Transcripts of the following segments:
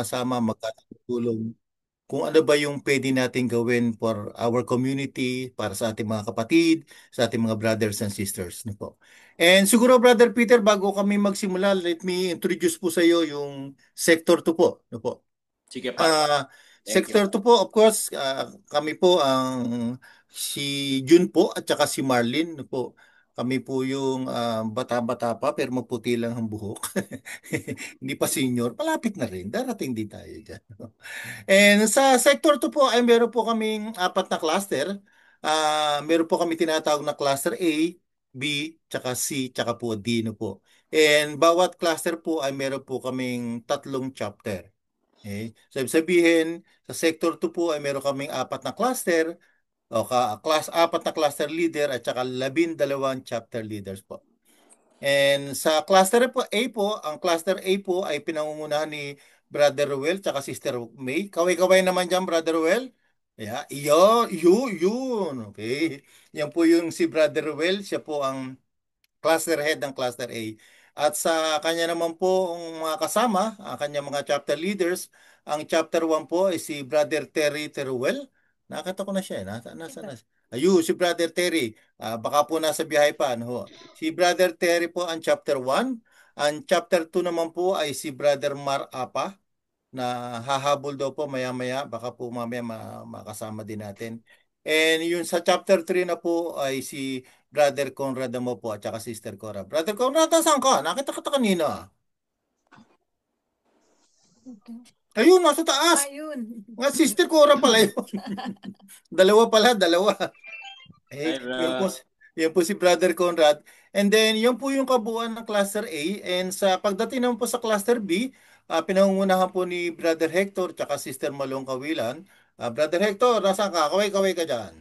sama magkatulong kung ano ba yung pwede natin gawin for our community, para sa ating mga kapatid, sa ating mga brothers and sisters. No po. And siguro, Brother Peter, bago kami magsimula, let me introduce po sa iyo yung Sector 2 po. No po. Sige pa. Ah, Thank you. Sector 2 po, of course, kami po ang si Jun po at saka si Marlene. No po. Kami po yung bata-bata pa pero maputi lang ang buhok. Hindi pa senior, palapit na rin. Darating din tayo dyan. And sa Sector 2 po ay meron po kaming apat na cluster. Meron po kami tinatawag na cluster A, B, tsaka C, tsaka po D no po. And bawat cluster po ay meron po kaming tatlong chapter. Okay? So, ibig sabihin, sa Sector 2 po ay meron kaming apat na cluster, apat na cluster leader at saka 12 chapter leaders po. And sa cluster po A po, ang cluster A po ay pinangungunahan ni Brother Ruel tsaka Sister May. Kaway-kaway naman dyan, Brother Ruel. Yeah, yun. Okay. Yan po yung si Brother Ruel. Siya po ang cluster head ng cluster A. At sa kanya naman po ang mga kasama, ang kanya mga chapter leaders, ang chapter 1 po ay si Brother Terry Teruel. Nakita ko na siya. Nasa na? Ayun, si Brother Terry. Baka po nasa biyahe pa. Ano ho? Si Brother Terry po ang chapter 1. Ang chapter 2 naman po ay si Brother Mar Apa na hahabol daw po maya-maya. Baka po mamaya makasama din natin. And yung sa chapter 3 na po ay si Brother Conrad mo po at saka Sister Cora. Brother Conrad, saan ka? Nakita kita kanina. Ayun, nasa taas. Ayun. Nga, Sister Cora pala yun. Dalawa pala, dalawa. Hi, Yun po, bro. yun po si Brother Conrad. And then, yun po yung kabuuan ng Cluster A. And sa pagdating naman po sa Cluster B, pinangungunahan po ni Brother Hector tsaka Sister Malong Kawilan. Brother Hector, nasaan ka? Kaway-kaway ka dyan.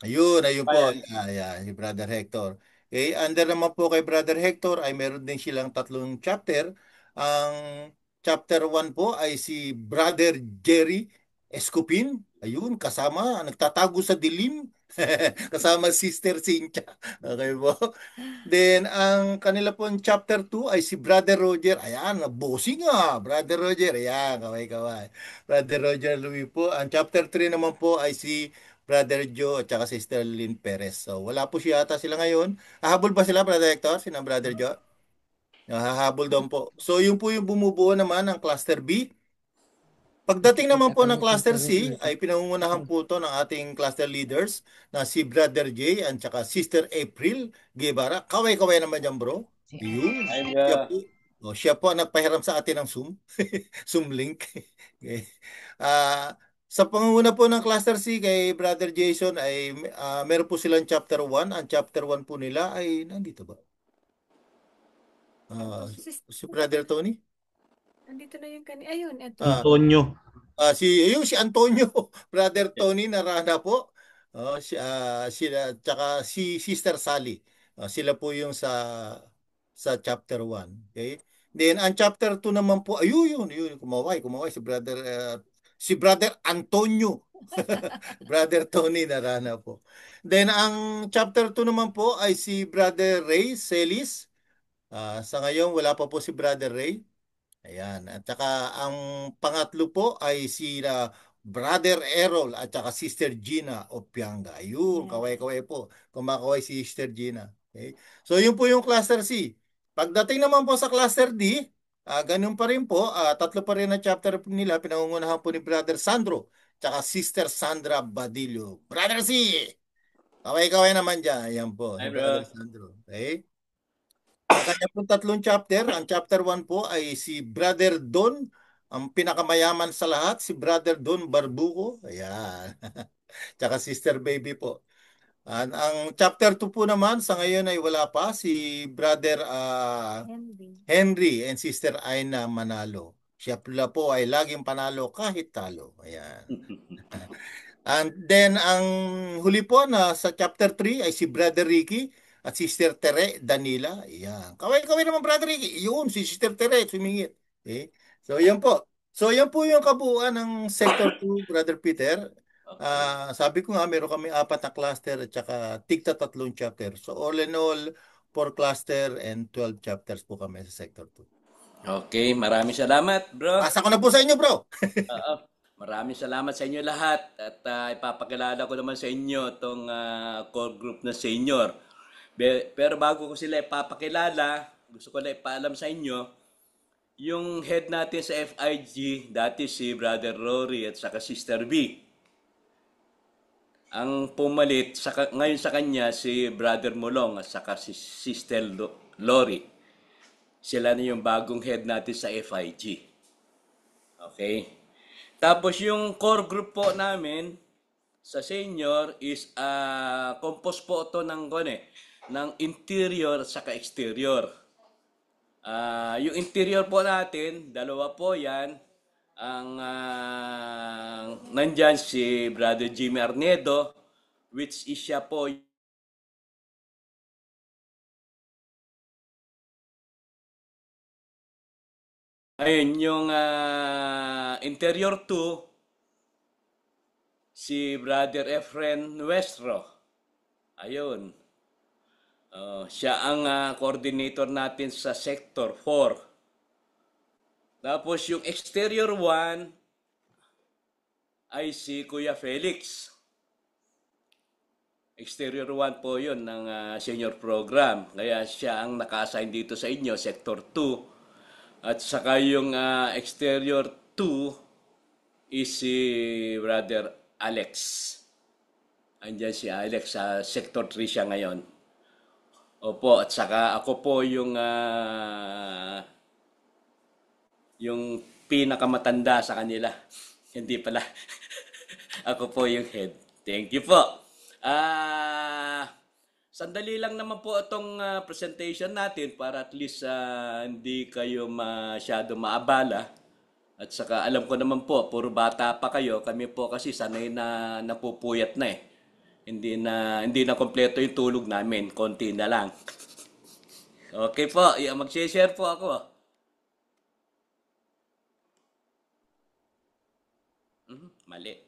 Ayun po. Ayan. Ayan, si Brother Hector. Okay, under naman po kay Brother Hector ay meron din silang tatlong chapter. Ang chapter 1 po ay si Brother Jerry Escupin. Ayun, kasama, nagtatago sa dilim. Kasama Sister Cynthia. Okay po. Then, ang kanila pong chapter 2 ay si Brother Roger. Ayan, bossing nga. Brother Roger. Ayan, kaway-kaway. Brother Roger Louis po. Ang chapter 3 naman po ay si Brother Joe at saka Sister Lynn Perez. So, wala po siya ata sila ngayon. Hahabol ba sila, Brother Hector? Sina Brother Joe? Hahabol daw po. So, yun po yung bumubuo naman ng Cluster B. Pagdating naman po ng Cluster C, ay pinangungunahan po ito ng ating cluster leaders na si Brother J at saka Sister April Guevara. Kaway-kaway naman dyan, bro. Yun. Hi, Siya bro. po, siya po ang nagpahiram sa atin ng Zoom. Zoom link. Okay. Sa pangunguna po ng Cluster C kay Brother Jason ay meron po silang chapter 1. Ang chapter 1 po nila ay nandito ba? Ah, si Brother Tony? Nandito na yung kanina. Ayun, eto. Antonio. Si Antonio, Brother Tony Narana po. Tsaka si Sister Sally. Sila po yung sa chapter 1. Okay? Then ang chapter 2 naman po, yun, kumaway si Brother Antonio. Brother Tony Narana po. Then ang chapter 2 naman po ay si Brother Ray Celis. Sa ngayon wala pa po si Brother Ray. Ayan. At saka ang pangatlo po ay si Brother Errol at saka Sister Gina Opianga. Ayun, kaway-kaway po. Kumakaway si Sister Gina. Okay? So yun po yung cluster C. Pagdating naman po sa cluster D, ganun pa rin po. Tatlo pa rin na chapter nila. Pinangungunahan po ni Brother Sandro at saka Sister Sandra Badillo. Brother C! Kaway-kaway naman dyan. Ayan po, si Hi, Brother bro. Sandro. Okay? Ang kanya pong tatlong chapter, ang chapter 1 po ay si Brother Don, ang pinakamayaman sa lahat, si Brother Don Barbuco. Ayan. Tsaka Sister Baby po. Ang chapter 2 po naman, sa ngayon ay wala pa, si Brother Henry. Henry and Sister Aina Manalo. Siya pala po ay laging panalo kahit talo. Ayan. And then, ang huli po na sa chapter 3 ay si Brother Ricky at Sister Tere Danila. Ayan. Kaway-kaway naman, Brother Ricky. Yun, si Sister Tere, sumingit. Okay? So, yan po. So, yan po yung kabuuan ng Sector 2, Brother Peter. Okay. Sabi ko nga, meron kami apat na cluster at saka tigta tatlong chapter. So, all in all, 4 cluster and 12 chapters po kami sa Sector 2. Okay, maraming salamat, bro. Pasa ko na po sa inyo, bro. Oo. Maraming salamat sa inyo lahat at ipapakilala ko naman sa inyo itong core group na senior. Pero bago ko sila ipapakilala, gusto ko na ipaalam sa inyo, yung head natin sa FIG, dati si Brother Rory at saka Sister B. Ang pumalit ngayon sa kanya si Brother Molong at saka si Sister Lori. Sila na yung bagong head natin sa FIG. Okay? Tapos yung core group po namin sa senior is composed po ito ng interior at saka exterior. Yung interior po natin, dalawa po yan. Ang nandyan si Brother Jimmy Arnedo, which is siya po ayun, yung interior 2, si Brother Efren Nuestro. Ayun. Siya ang coordinator natin sa Sector 4. Tapos yung exterior 1 ay si Kuya Felix. Exterior 1 po yun ng senior program. Kaya siya ang naka-assign dito sa inyo, Sector 2. At saka yung exterior 2 is si Brother Alex. Andyan si Alex sa Sector 3 siya ngayon. Opo, at saka ako po yung pinakamatanda sa kanila. Hindi pala. Ako po yung head. Thank you po. Sandali lang naman po itong presentation natin para at least hindi kayo masyado maabala. At saka alam ko naman po, puro bata pa kayo. Kami po kasi sanay na napupuyat na eh. Hindi na kompleto yung tulog namin. Konti na lang. Okay po, mag-share po ako. Mali.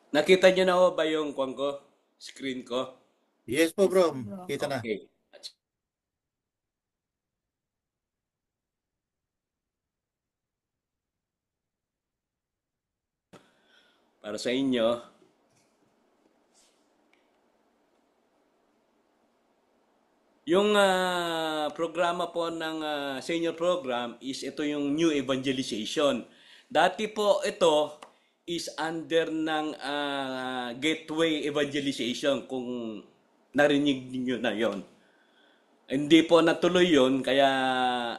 Nakita niyo na ho ba yung kwan ko? Screen ko? Yes po, bro. Bro. Kita na. Okay. Para sa inyo, yung programa po ng senior program is ito yung new evangelization. Dati po ito is under ng gateway evangelization kung narinig niyo na yon. Hindi po natuloy yon kaya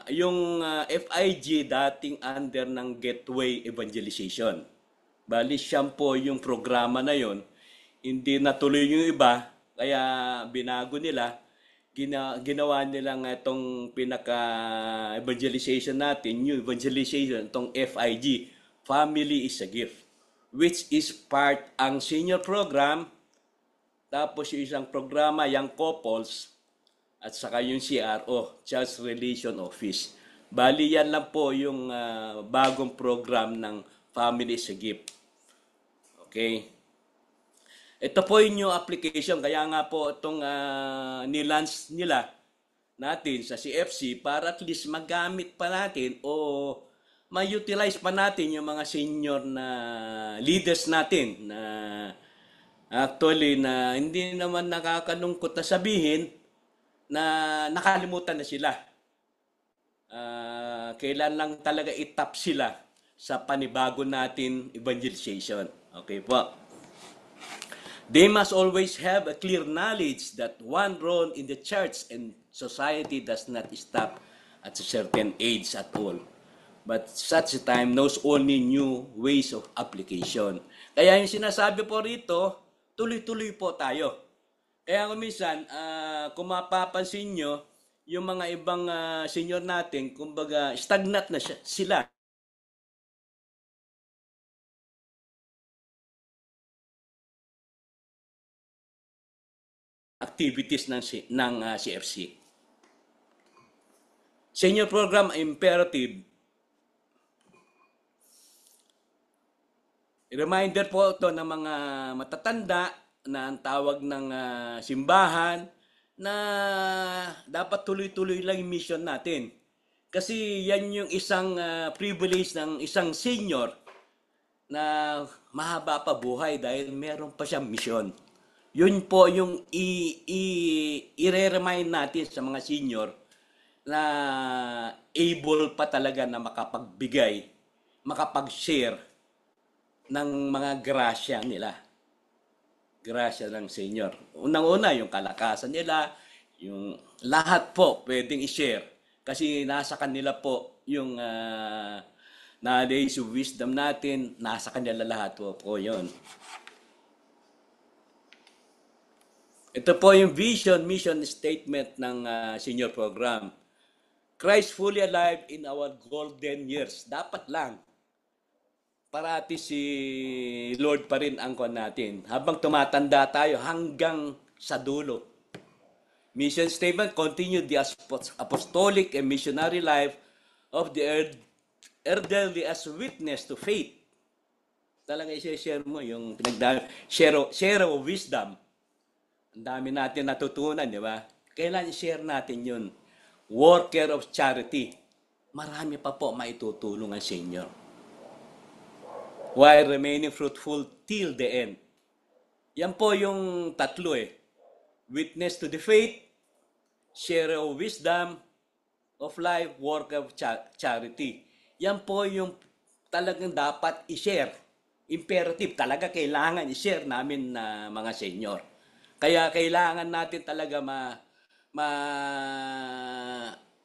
yung FIG dating under ng gateway evangelization. Bali siyam po yung programa na yon. Hindi natuloy yung iba kaya binago nila ginawa nilang itong pinaka-evangelization natin, new evangelization, itong FIG, Family is a Gift, which is part ang senior program, tapos yung isang programa, Young Couples, at saka yung CRO, Child Relation Office. Bali yan lang po yung bagong program ng Family is a Gift. Okay? Ito po yung new application. Kaya nga po itong nilunch nila natin sa CFC para at least magamit pa natin o ma-utilize pa natin yung mga senior na leaders natin na actually na hindi naman nakakalungkot na sabihin na nakalimutan na sila. Kailan lang talaga itap sila sa panibago natin evangelization. Okay po. They must always have a clear knowledge that one role in the church and society does not stop at a certain age at all. But such a time knows only new ways of application. Kaya yung sinasabi po rito, tuloy-tuloy po tayo. Kaya kung minsan, kung mapapansin nyo, yung mga ibang senior natin, kumbaga, stagnant na sila. Activities ng CFC. Senior Program Imperative. Reminder po ito ng mga matatanda na ang tawag ng simbahan na dapat tuloy-tuloy lang yung mission natin. Kasi yan yung isang privilege ng isang senior na mahaba pa buhay dahil meron pa siyang mission. Yun po yung i-remind natin sa mga senior na able pa talaga na makapagbigay, makapag-share ng mga grasya nila. Grasya ng senior. Unang-una, yung kalakasan nila, yung lahat po pwedeng i-share. Kasi nasa kanila po yung knowledge, wisdom natin, nasa kanila lahat po yun. Ito po yung vision, mission statement ng senior program. Christ fully alive in our golden years. Dapat lang. Parati si Lord pa rin ang kon natin. Habang tumatanda tayo hanggang sa dulo. Mission statement, continue the apostolic and missionary life of the elderly as witness to faith. Talaga i-share mo yung share of wisdom. Ang dami natin natutunan, di ba? Kailan i-share natin yun? Worker of charity. Marami pa po maitutulong ang senior. While remaining fruitful till the end. Yan po yung tatlo eh. Witness to the faith, share of wisdom, of life, work of charity. Yan po yung talagang dapat i-share. Imperative, talaga kailangan i-share namin na mga senior. Kaya kailangan natin talaga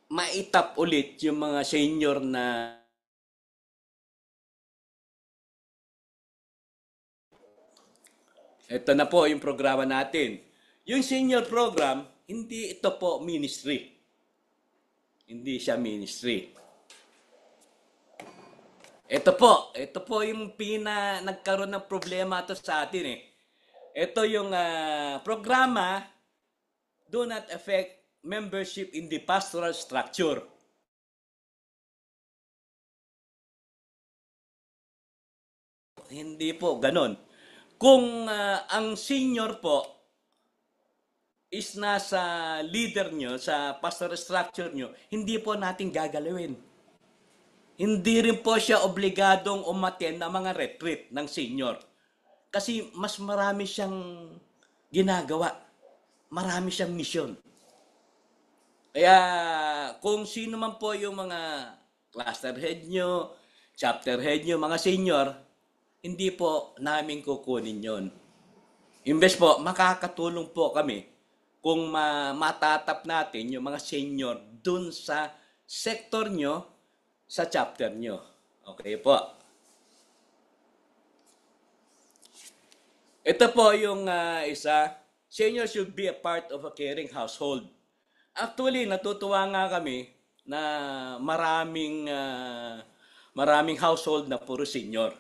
maitap ulit yung mga senior na ito na po yung programa natin. Yung senior program, hindi ito po ministry. Hindi siya ministry. Ito po yung nagkaroon ng problema ito sa atin eh. Ito yung programa do not affect membership in the pastoral structure. Hindi po ganon. Kung ang senior po is nasa leader nyo, sa pastoral structure nyo, hindi po natin gagalawin. Hindi rin po siya obligadong umattend ng mga retreat ng senior. Kasi mas marami siyang ginagawa. Marami siyang mission. Kaya kung sino man po yung mga cluster head nyo, chapter head nyo, mga senior, hindi po namin kukunin yon. Imbes po, makakatulong po kami kung matatap natin yung mga senior dun sa sector nyo, sa chapter nyo. Okay po. Ito po yung isa, senior should be a part of a caring household. Actually, natutuwa nga kami na maraming household na puro senior.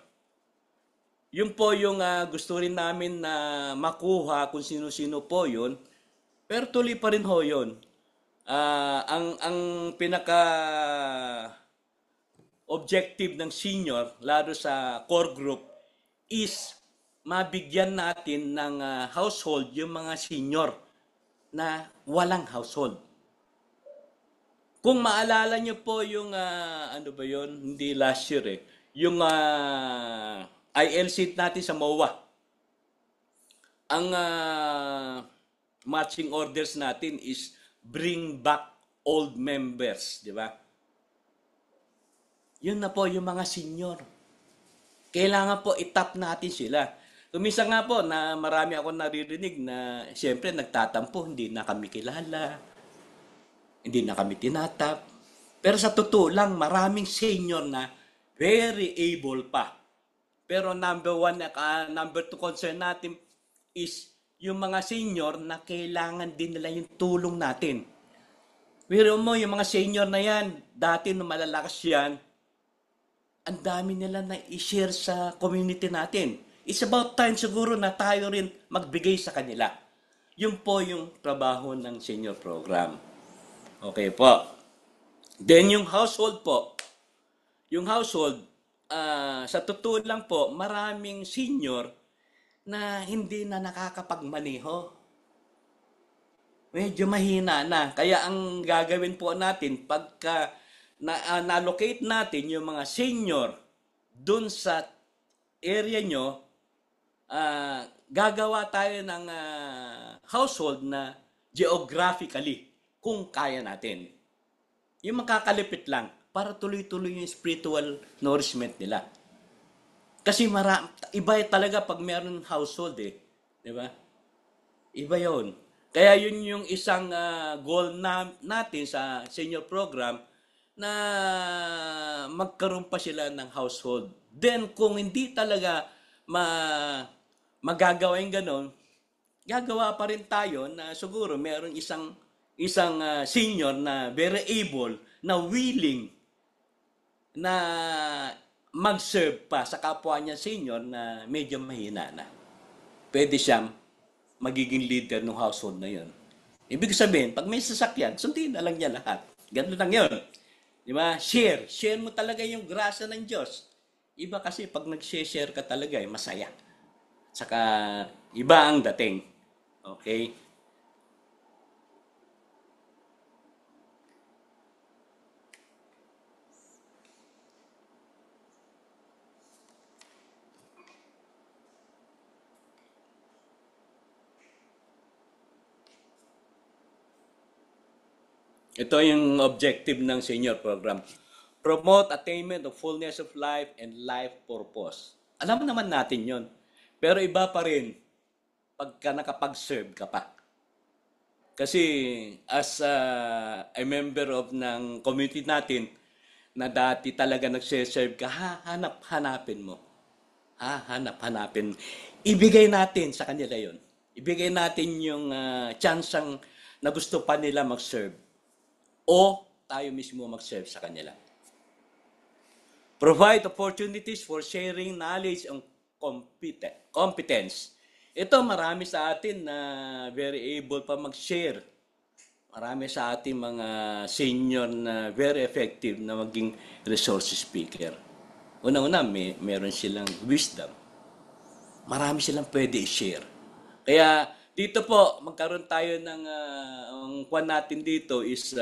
Yun po yung gusto rin namin na makuha kung sino-sino po yun. Pero tuloy pa rin ho yun. Ang pinaka objective ng senior, lalo sa core group, is mabigyan natin ng household yung mga senior na walang household. Kung maalala nyo po yung, ano ba yun, hindi last year eh, yung ILC natin sa MOA. Ang marching orders natin is bring back old members, di ba? Yun na po yung mga senior. Kailangan po itap natin sila. Kumisa nga po na marami ako naririnig na siyempre nagtatampo, hindi na kami kilala, hindi na kami tinatap. Pero sa totoo lang, maraming senior na very able pa. Pero number 2 concern natin, is yung mga senior na kailangan din nila yung tulong natin. Pero mo, yung mga senior na yan, dati nung malalakas yan, ang dami nila na i-share sa community natin. It's about time siguro na tayo rin magbigay sa kanila. Yun po yung trabaho ng senior program. Okay po. Then yung household po. Yung household, sa totoo lang po, maraming senior na hindi na nakakapagmaneho. Medyo mahina na. Kaya ang gagawin po natin, pagka na-allocate natin yung mga senior dun sa area nyo, gagawa tayo ng household na geographically kung kaya natin. Yung makakalipit lang para tuloy-tuloy yung spiritual nourishment nila. Kasi iba talaga pag meron household eh. Di ba? Iba yon. Kaya yun yung isang goal natin sa senior program na magkaroon pa sila ng household. Then kung hindi talaga magagawa yung ganon, gagawa pa rin tayo na siguro meron isang senior na very able, na willing na mag-serve pa sa kapwa niya senior na medyo mahina na. Pwede siyang magiging leader ng household na yon. Ibig sabihin, pag may sasakyan, sundin na lang niya lahat. Ganun lang yon. Di ba? Share. Share mo talaga yung grasya ng Diyos. Iba kasi pag nag-share ka talaga, masaya. Saka, iba ang dating. Okay? Ito yung objective ng senior program. Promote attainment of fullness of life and life purpose. Alam naman natin yon. Pero iba pa rin pagka nakapag-serve ka pa. Kasi as a member of ng community natin na dati talaga nagse-serve ka, hanapin mo. Hanapin. Ibigay natin sa kanila yon. Ibigay natin yung chansang na gusto pa nila mag-serve. O tayo mismo mag-serve sa kanila. Provide opportunities for sharing knowledge and competence. Ito marami sa atin na very able pa mag-share. Marami sa ating mga senior na very effective na maging resource speaker. Una-una, meron silang wisdom. Marami silang pwede i-share. Kaya dito po, magkaroon tayo ng, ang kwan natin dito is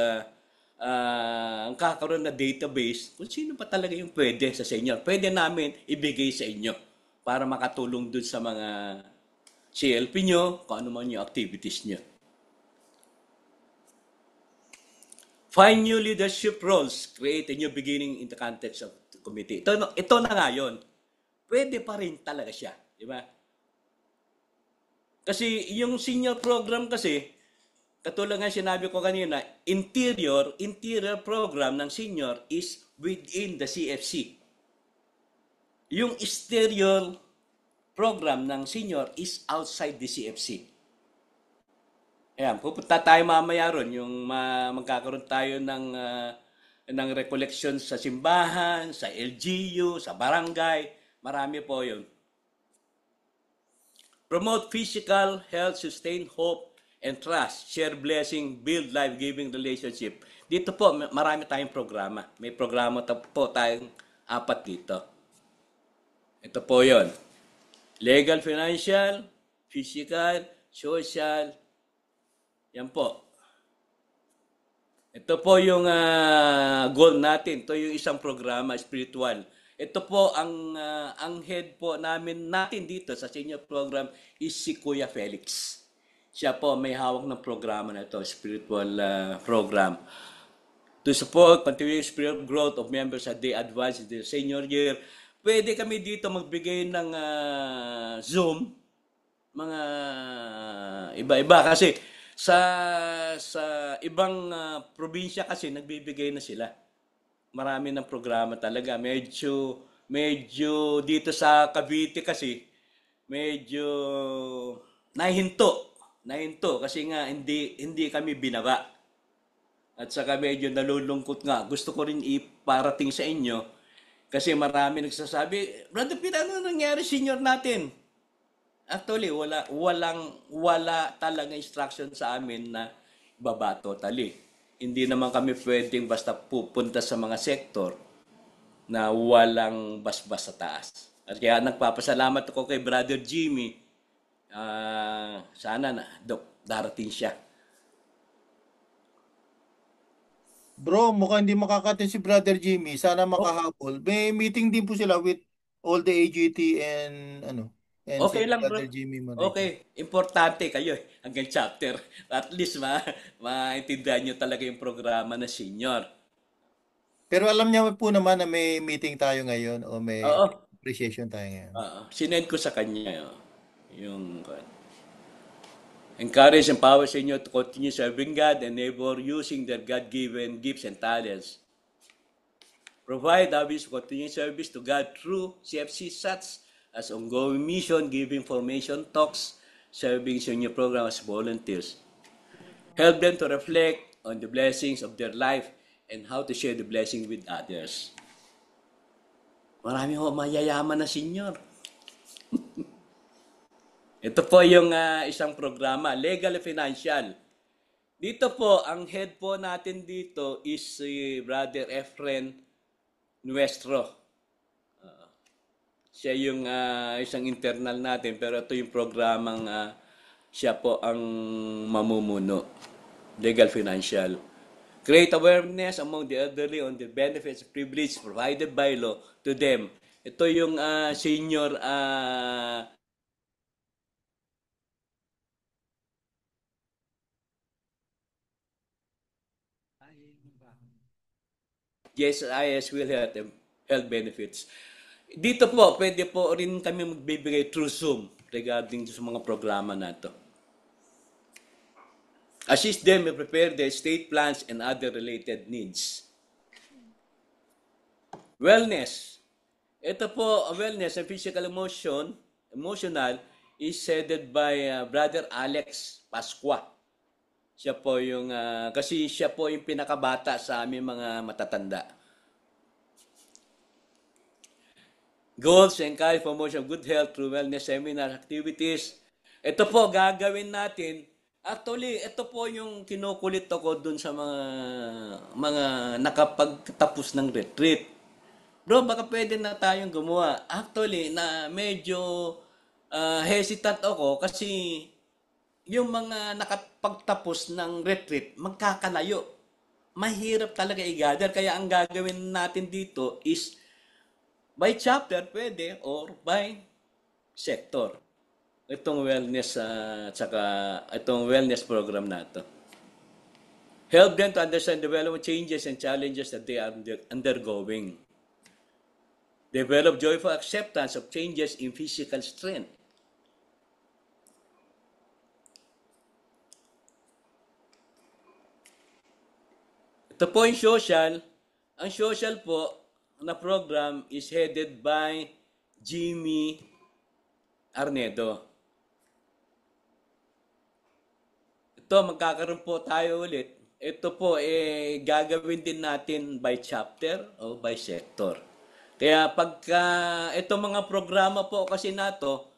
ang kakaroon na database kung sino pa talaga yung pwede sa senior. Pwede namin ibigay sa inyo para makatulong dun sa mga CLP nyo, kung ano man yung activities nyo. Find new leadership roles. Create a new beginning in the context of the committee. Ito na nga yun. Pwede pa rin talaga siya. Di ba? Kasi yung senior program kasi, katulad nga sinabi ko kanina, interior program ng senior is within the CFC. Yung exterior program ng senior is outside the CFC. Ayan, pupunta tayo mamaya ron, yung magkakaroon tayo ng recollection sa simbahan, sa LGU, sa barangay, marami po yun. Promote physical health, sustain hope, and trust, share blessing, build life-giving relationship. Dito po, marami tayong programa. May programa po tayong 4 dito. Ito po yon. Legal, financial, physical, social. Yan po. Ito po yung goal natin. Ito yung isang programa, spiritual. Ito po ang natin dito sa senior program is si Kuya Felix. Siya po may hawak ng programa na ito, spiritual program. To support continuous spiritual growth of members as they advance in their senior year, pwede kami dito magbigay ng Zoom, mga iba-iba kasi sa ibang probinsya kasi nagbibigay na sila. Marami ng programa talaga. Medyo dito sa Cavite kasi medyo nahinto kasi nga hindi kami binaba. At saka medyo nalulungkot nga. Gusto ko rin iparating sa inyo kasi marami nagsasabi, Brother Peter, ano nangyari senior natin? Actually, wala talaga instruction sa amin na baba totally. Hindi naman kami pwedeng basta pupunta sa mga sektor na walang basbas sa taas. At kaya nagpapasalamat ako kay Brother Jimmy. Sana na, darating siya. Bro, mukhang hindi makakatin si Brother Jimmy. Sana O- makahabol. May meeting din po sila with all the AGT and and Okay si lang bro. Brother Jimmy Manrique. Okay, importante kayo hanggang chapter. At least maintindihan nyo talaga yung programa na senior. Pero alam niya po naman na may meeting tayo ngayon o may Oo, appreciation tayo ngayon. sinend ko sa kanya yung encourage and empower sa inyo to continue serving God and neighbor using their God-given gifts and talents. Provide obvious continuing service to God through CFC such as ongoing mission, giving formation talks, serving senior program as volunteers. Help them to reflect on the blessings of their life and how to share the blessing with others. Marami ho mayayaman na senior. Ito po yung isang programa, Legal and Financial. Dito po, ang head po natin dito is si Brother Efren Nuestro. Siya yung isang internal natin, pero ito yung programang siya po ang mamumuno. Legal Financial. Create awareness among the elderly on the benefits and privilege provided by law to them. Ito yung senior GSIS will health benefits. Dito po, pwede po rin kami magbibigay through Zoom regarding sa mga programa na to. Assist them to prepare their state plans and other related needs. Wellness. Ito po, wellness and physical emotional is headed by Brother Alex Pasqua. Siya po yung, kasi siya po yung pinakabata sa aming mga matatanda. Goals and encourage promotion of good health through wellness seminar activities. Ito po, gagawin natin. Actually, ito po yung kinukulit ako dun sa mga nakapagtapos ng retreat. Bro, baka pwede na tayong gumawa. Actually, na medyo hesitant ako kasi yung mga nakapagtapos ng retreat, magkakalayo. Mahirap talaga i-gather. Kaya ang gagawin natin dito is by chapter pwede or by sector. Itong wellness tsaka itong wellness program na to. Help them to understand development changes and challenges that they are undergoing. Develop joyful acceptance of changes in physical strength. Ito po yung social. Ang social po na program is headed by Jimmy Arnedo. Ito, magkakaroon po tayo ulit. Ito po, gagawin din natin by chapter o by sector. Kaya pagka, ito mga programa po kasi nato,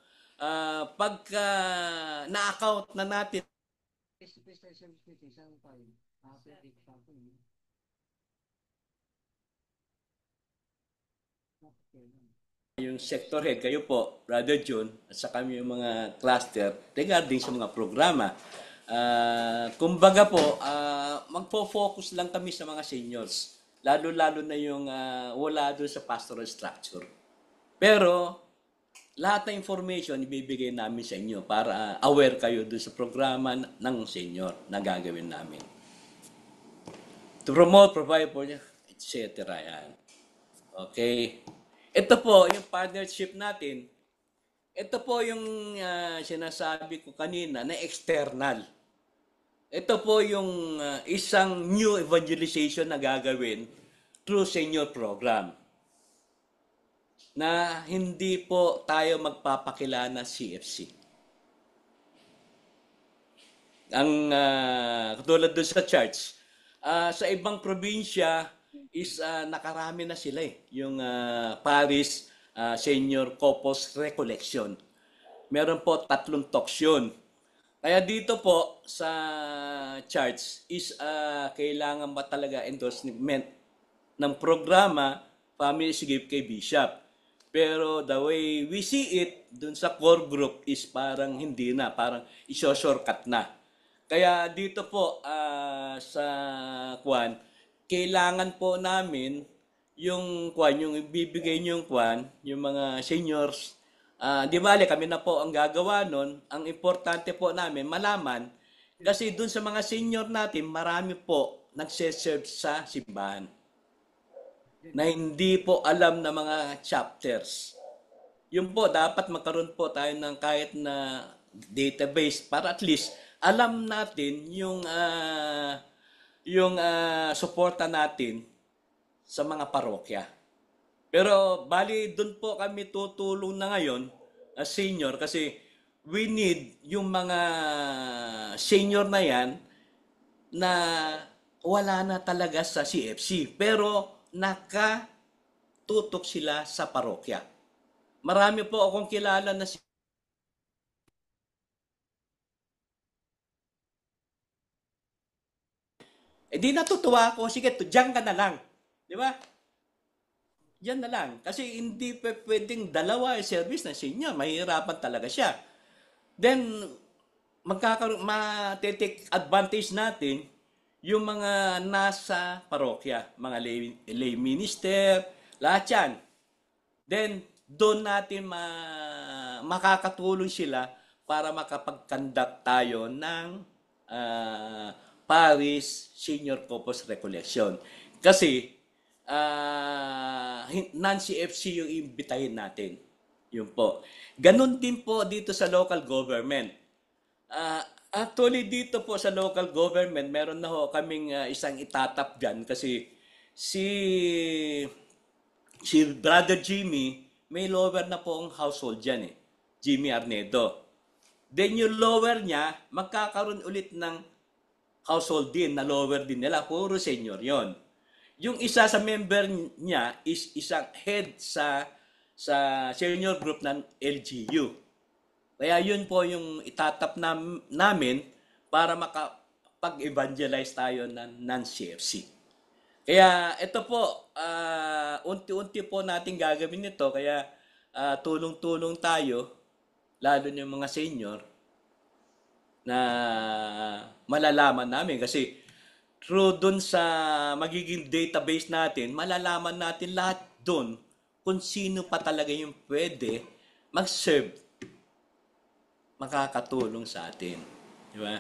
pagka na-account na natin, yung sector head, kayo po, Brother June, at sa kami yung mga cluster regarding sa mga programa. Kumbaga po, magpo-focus lang kami sa mga seniors. Lalo-lalo na yung wala doon sa pastoral structure. Pero, lahat ng information ibibigay namin sa inyo para aware kayo doon sa programa ng senior na gagawin namin. To promote, provide for, etc. Yan. Okay. Ito po, yung partnership natin, ito po yung sinasabi ko kanina na external. Ito po yung isang new evangelization na gagawin through senior program na hindi po tayo magpapakilala CFC. Ang katulad doon sa church, sa ibang probinsya is nakarami na sila eh. Yung Paris Senior Couples Recollection. Meron po 3 talks yun. Kaya dito po sa church is kailangan ba talaga endorsement ng programa Family Sigip kay Bishop. Pero the way we see it dun sa core group is parang hindi na, parang iso-shortcut na. Kaya dito po sa kwan, kailangan po namin yung kwan, yung ibibigay niyo yung kwan, yung mga seniors. Di bale, kami na po ang gagawa nun. Ang importante po namin, malaman, kasi dun sa mga senior natin, marami po nagse-serve sa simbahan na hindi po alam na mga chapters. Yun po, dapat magkaroon po tayo ng kahit na database para at least alam natin yung suporta natin sa mga parokya. Pero bali doon po kami tutulong na ngayon as senior kasi we need yung mga senior na yan na wala na talaga sa CFC pero nakatutok sila sa parokya. Marami po akong kilala na di natutuwa ako, sige, diyan ka na lang. Di ba? Yan na lang. Kasi hindi pwedeng dalawa yung service na senior. Mahirapan talaga siya. Then, matitake advantage natin yung mga nasa parokya, mga lay minister, lahat yan. Then, doon natin makakatulong sila para makapag-conduct tayo ng Paris Senior Couples Recollection. Kasi, non-CFC yung imbitahin natin. Yun po. Ganon din po dito sa local government. Actually, dito po sa local government, meron na ho kaming isang itatap dyan kasi si Brother Jimmy, may lower na po ang household dyan eh. Jimmy Arnedo. Then yung lower niya, magkakaroon ulit ng household din na lower din nila. Puro senior yon. Yung isa sa member niya is isang head sa senior group ng LGU. Kaya yun po yung itatap namin para makapag-evangelize tayo ng non-CFC. Kaya ito po, unti-unti po natin gagawin ito. Kaya tulong-tulong tayo, lalo na yung mga senior, na malalaman namin. Kasi through dun sa magiging database natin, malalaman natin lahat dun kung sino pa talaga yung pwede mag-serve, makakatulong sa atin. Di ba?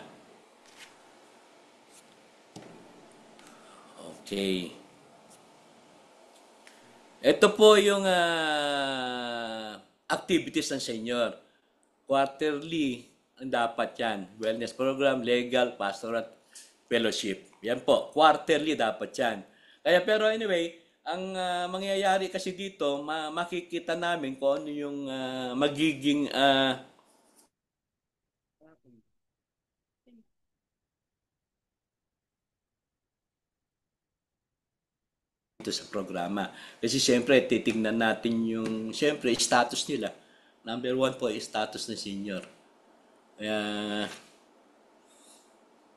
Okay. Ito po yung activities ng senior. Quarterly, ang dapat yan. Wellness program, legal, pastoral, fellowship. Yan po. Quarterly dapat yan. Kaya pero anyway, ang mangyayari kasi dito, makikita namin kung ano yung magiging dito sa programa. Kasi siyempre, titingnan natin yung, siyempre, status nila. Number 1 po, status ng senior. Kaya,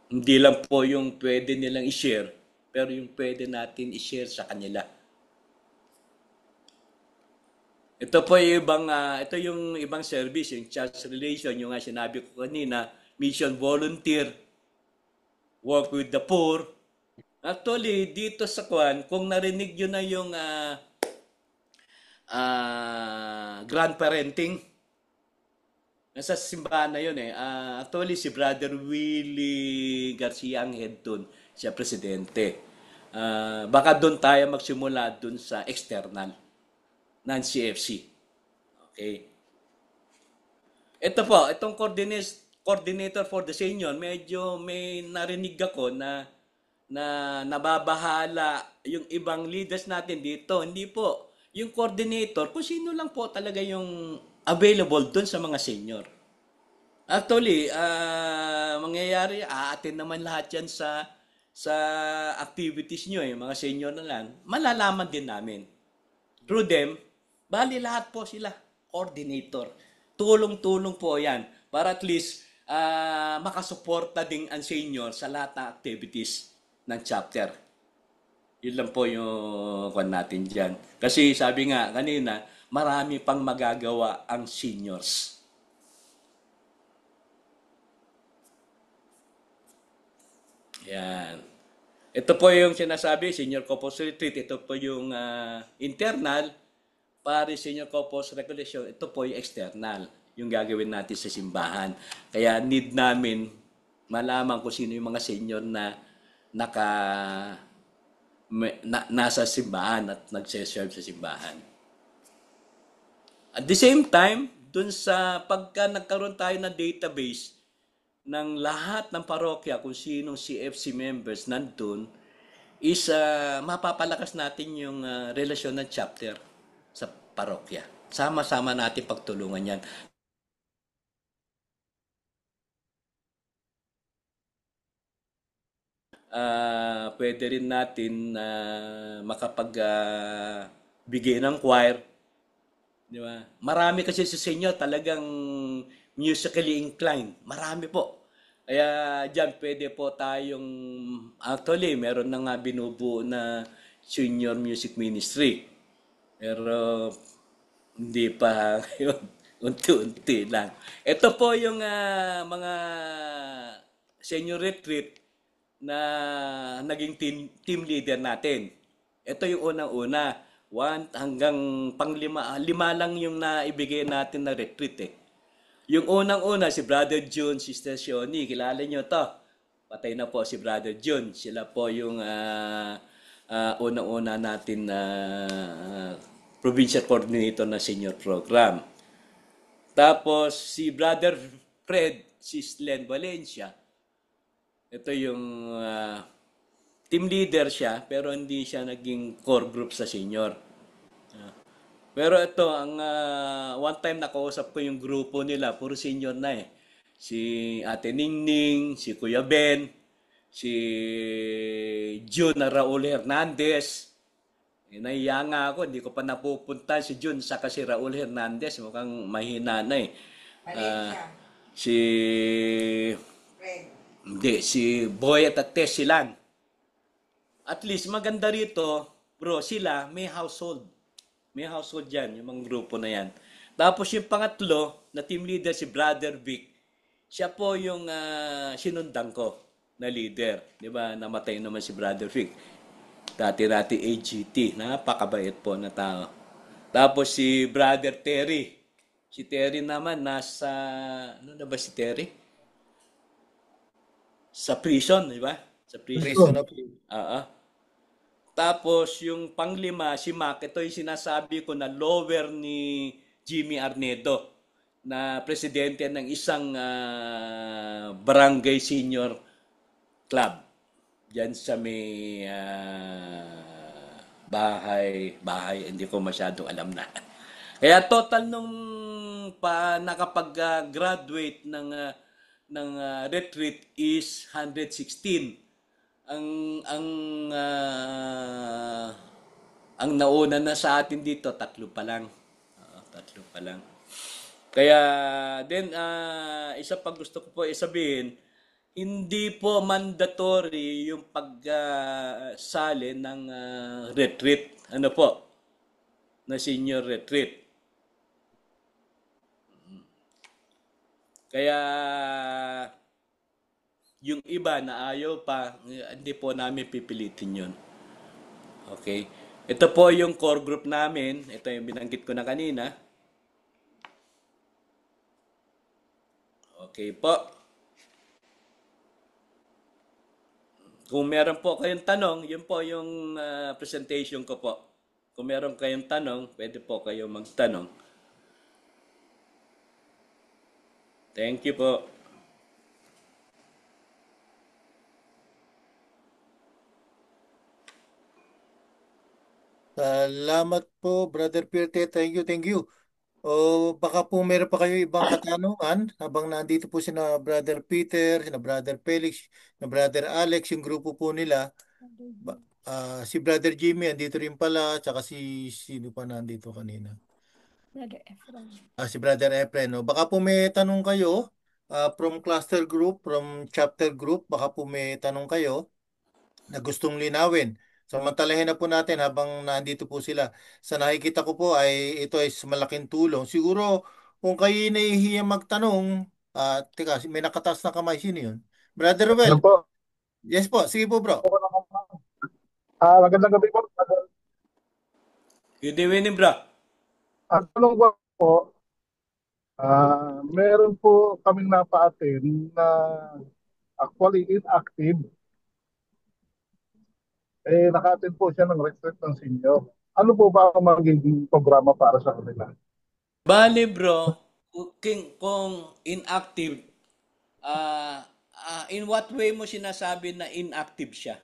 hindi lang po yung pwede nilang i-share, pero yung pwede natin i-share sa kanila. Ito po yung ibang service, yung church relation, yung nga sinabi ko kanina, mission volunteer, work with the poor. Actually, dito sa kwan, kung narinig nyo na yung grandparenting, nasa simbahan na yun eh. Actually, si Brother Willie Garcia ang head dun, siya presidente. Baka doon tayo magsimula dun sa external, non-CFC. Okay. Ito po, itong coordinator for the senior, medyo may narinig ako na nababahala yung ibang leaders natin dito. Hindi po. Yung coordinator, kung sino lang po talaga yung available dun sa mga senior. Actually, mangyayari, aatin naman lahat yan sa activities nyo eh, mga senior na lang. Malalaman din namin. Through them, bali lahat po sila, coordinator. Tulong-tulong po yan para at least makasuporta din ang senior sa lahat ng activities ng chapter. Yun lang po yung kwan natin dyan. Kasi sabi nga kanina, marami pang magagawa ang seniors. Yan. Ito po yung sinasabi, senior couples retreat. Ito po yung internal. Para senior couples regulation, ito po yung external. Yung gagawin natin sa simbahan. Kaya need namin malaman kung sino yung mga senior na naka nasa simbahan at nagse-serve sa simbahan. At the same time, dun sa pagka nagkaroon tayo ng database ng lahat ng parokya kung sinong CFC members nandun, is mapapalakas natin yung relasyon ng chapter sa parokya. Sama-sama natin pagtulungan yan. Pwede rin natin bigay ng choir. Di ba? Marami kasi sa inyo talagang musically inclined. Marami po. Kaya dyan pwede po tayong, actually, meron na nga binubuo na senior music ministry. Pero hindi pa ngayon. Unti-unti lang. Ito po yung mga senior retreat na naging team leader natin. Ito yung unang-una. 1 hanggang 5, 5 lang yung naibigay natin na retreat eh. Yung unang-una, si Brother June, Sister Shioni, kilala nyo to. Patay na po si Brother June. Sila po yung unang-una natin na provincial coordinator na senior program. Tapos si Brother Fred, si Len Valencia. Ito yung team leader siya, pero hindi siya naging core group sa senior. Pero ito, ang one time nakausap ko yung grupo nila, puro senior na eh. Si Ate Ningning, si Kuya Ben, si Jun na Raul Hernandez. Nahiya nga ako, hindi ko pa napupunta si Jun sa si Raul Hernandez. Mukhang mahina na eh. Ah, Valencia, si Fred. Hindi, si Boy at Tess silang. At least maganda rito, bro, sila may household. May household yan, yung mga grupo na yan. Tapos yung pangatlo, na team leader si Brother Vic, siya po yung sinundan ko na leader. Di ba? Namatay naman si Brother Vic. Dati-dati AGT. Napakabait po na tao. Tapos si Brother Terry. Si Terry naman nasa, ano na ba si Terry? Sa prison, di ba? Sa prison. Prison na po. Oo. Tapos yung panglima, si Mac, ito yung sinasabi ko na lower ni Jimmy Arnedo na presidente ng isang barangay senior club. Diyan sa may bahay, hindi ko masyadong alam na. Kaya total nung nakapag-graduate ng retreat is 116. Ang ah, ang nauna na sa atin dito, 3 pa lang. 3 pa lang. Kaya then isa pa gusto ko po isabihin, hindi po mandatory yung pagsali ng retreat. Ano po? Na senior retreat. Kaya yung iba na ayaw pa, hindi po namin pipilitin yun. Okay? Ito po yung core group namin. Ito yung binanggit ko na kanina. Okay po. Kung meron po kayong tanong, yun po yung presentation ko po. Kung meron kayong tanong, pwede po kayo magtanong. Thank you po. Salamat po, Brother Pirte. Thank you, thank you. O baka po meron pa kayo ibang katanungan habang nandito po sina Brother Peter, sina Brother Felix, sina Brother Alex, yung grupo po nila. Si Brother Jimmy andito rin pala, tsaka si sino pa nandito kanina? Brother Efron. Si Brother Efren. No? Baka po may tanong kayo from cluster group, from chapter group, baka po may tanong kayo na gustong linawin. Samantalahin na po natin habang nandito po sila. Sa nakikita ko po ay ito ay malaking tulong. Siguro kung kayo nahihiya magtanong, teka, may nakataas na kamay. Sino yun? Brother Ruel. Ano po? Yes po. Sige po bro. Magandang gabi po. Good evening, bro. Ang tanong ko po, meron po kaming napa-attend na actually inactive. Naka-attend po siya ng retreat ng senior. Ano po ba ang magiging programa para sa kanila? Bale, bro, kung inactive, in what way mo sinasabi na inactive siya?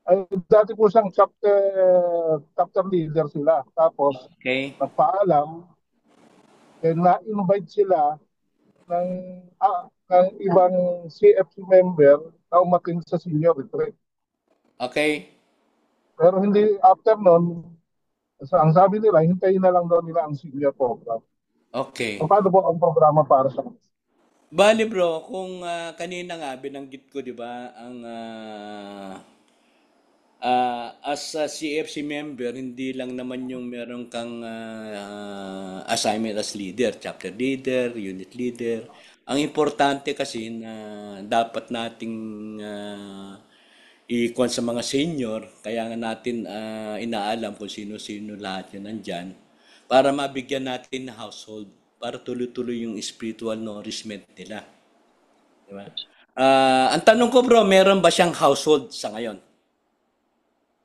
Ay, dati po siyang chapter leader sila. Tapos, Okay. nagpaalam, na-invite sila ng, ng ibang CFC member na umating sa senior retreat. Okay. Pero hindi after nun, ang sabi nila, hintayin na lang daw nila ang senior program. Okay. So, paano po ang programa para sa kanila? Bale, bro, kung kanina nga binanggit ko, 'di ba, ang as a CFC member, hindi lang naman yung meron kang assignment as leader, chapter leader, unit leader. Ang importante kasi na dapat nating ikon sa mga senior, kaya nga natin inaalam kung sino-sino lahat yun nandyan, para mabigyan natin ng household, para tuloy-tuloy yung spiritual nourishment nila. Diba? Ang tanong ko bro, meron ba siyang household sa ngayon?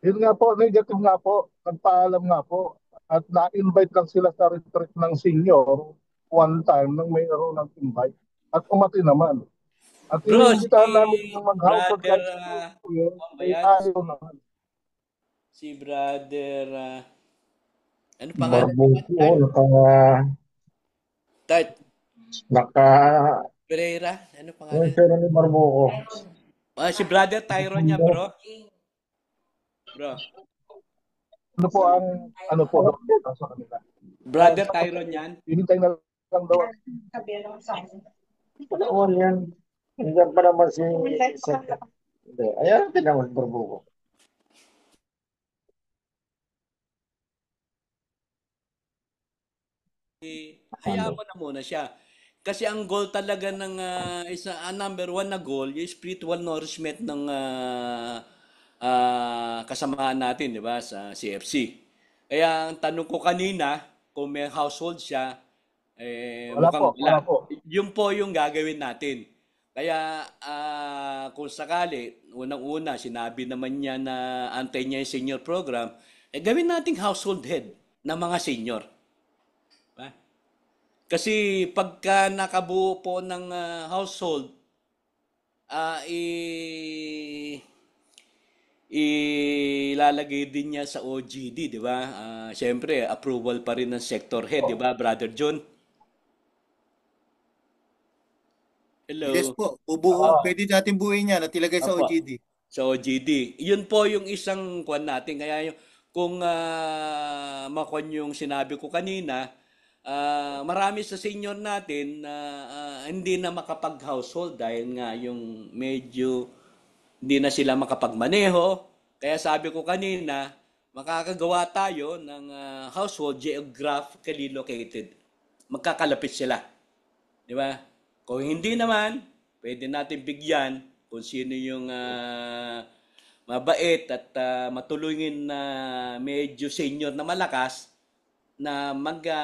Yun nga po, negative nga po, nagpaalam nga po. At na-invite lang sila sa retreat ng senior one time nang mayroon ng invite. At umati naman. At Bro, iniimbitahan namin yung mag-household brother, kahit siguro po yun, ano ba ay yan? ayaw naman. Si brother, ano pangalan? Barbuko, Tart naka, Pereira, ano yung pangalan? itsura ni Barbuko. Si brother Tyron niya bro. Bro, Ano po ano po, sa kanila. brother Tyron yan. Hinintay na lang daw. Palawan yan. Hindi pa naman si Seth. Hindi. Ayan, tinawag Barbuko. Hayaan mo na muna siya. Kasi ang goal talaga ng number one na goal, yung spiritual nourishment ng kasamaan natin, di ba, sa CFC. Kaya ang tanong ko kanina, kung may household siya, Wala mukhang po, wala. wala po. Yun po yung gagawin natin. Kaya kung sakali, unang-una, sinabi naman niya na antay niya yung senior program, gawin nating household head ng mga senior. Diba? Kasi pagka nakabuo po ng household, ilalagay din niya sa OGD, di ba? Siyempre, approval pa rin ng sector head, di ba, Brother John? Yes Hello. po. Ah, Pwede natin buuin yan at ilagay sa Apo. OGD. Sa OGD. Yun po yung isang kwan natin. Kaya kung makon yung sinabi ko kanina, marami sa senior natin na hindi na makapag-household dahil nga yung medyo hindi na sila makapagmaneho. Kaya sabi ko kanina, makakagawa tayo ng household geographically located. Magkakalapit sila. Di ba? Kung hindi naman, pwede natin bigyan kung sino yung mabait at matulungin na medyo senior na malakas na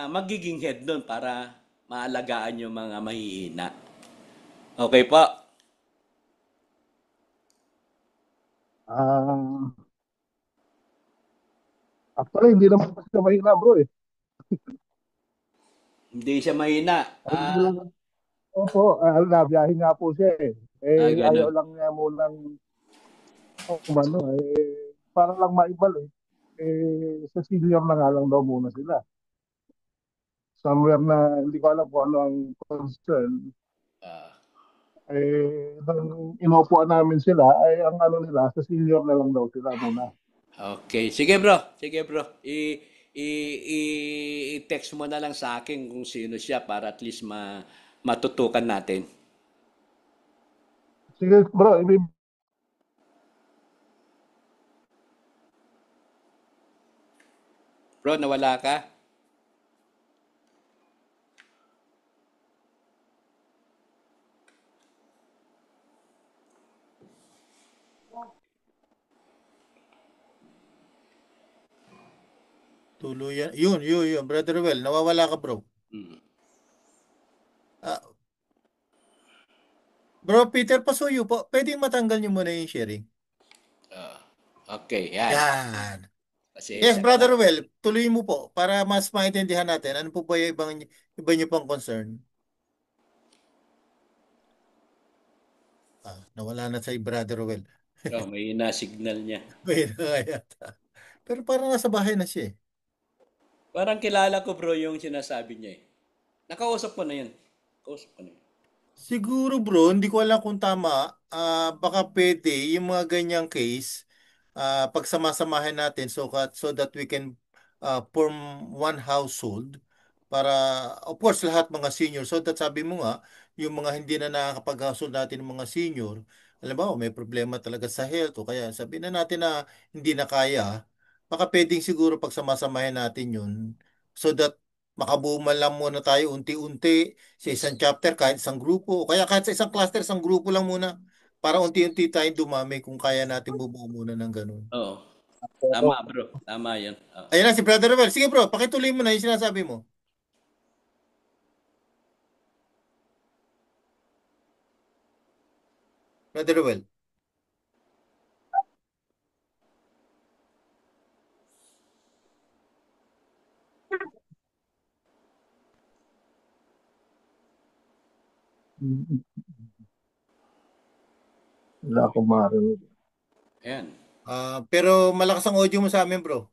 magiging head nun para maalagaan yung mga mahihina. Okay po. actually, hindi naman kasi mahina bro eh. Hindi siya mahina. Opo, nabiyahin nga po siya eh. Ayaw Ganun. lang niya munang para lang maibal eh. Sa senior na nga lang daw muna sila. somewhere na hindi ko alam kung ano ang concern. Ah, Nung inupuan namin sila, ay ang ano nila, sa senior na lang daw sila muna. okay. Sige bro. Sige bro. I-text mo na lang sa akin kung sino siya para at least matutukan natin. Sige bro, Bro, nawala ka? Tuluyan. Yun. Brother Well, nawawala ka bro. Mm. Ah, bro Peter, pasuyo po. Pwedeng matanggal niyo muna yung sharing. Ah, okay, yan. Yan. Yes, Pasensya ka na. Brother Well, tuloy mo po para mas maintindihan natin. Ano po ba yung iba niyo pang concern? Nawala na sa Brother Well. Oh, may na-signal niya. May na yata. Pero parang nasa bahay na siya eh. Parang kilala ko bro yung sinasabi niya eh. Nakausap ko na yun. Kausap ko na yun. Siguro bro, hindi ko alam kung tama. Baka pwede yung mga ganyang case, pagsamasamahin natin so that we can form one household para, of course, lahat mga senior. So that sabi mo nga, yung mga hindi na nakakapag-household natin ng mga senior, alam mo, may problema talaga sa health o kaya sabihin na natin na hindi na kaya, baka pwedeng siguro pagsamasamahin natin yun so that makabuo man lang muna tayo unti-unti sa isang chapter, kahit isang grupo, o kaya kahit sa isang cluster, isang grupo lang muna, para unti-unti tayong dumami kung kaya natin bubuo muna ng ganun. Oo. Tama bro. Tama yun. Oo. Ayun na si Brother Robel. Sige bro, pakituloy mo na yung sinasabi mo. Brother Robel. wala akong marinig. Ayan. Pero malakas ang audio mo sa amin bro.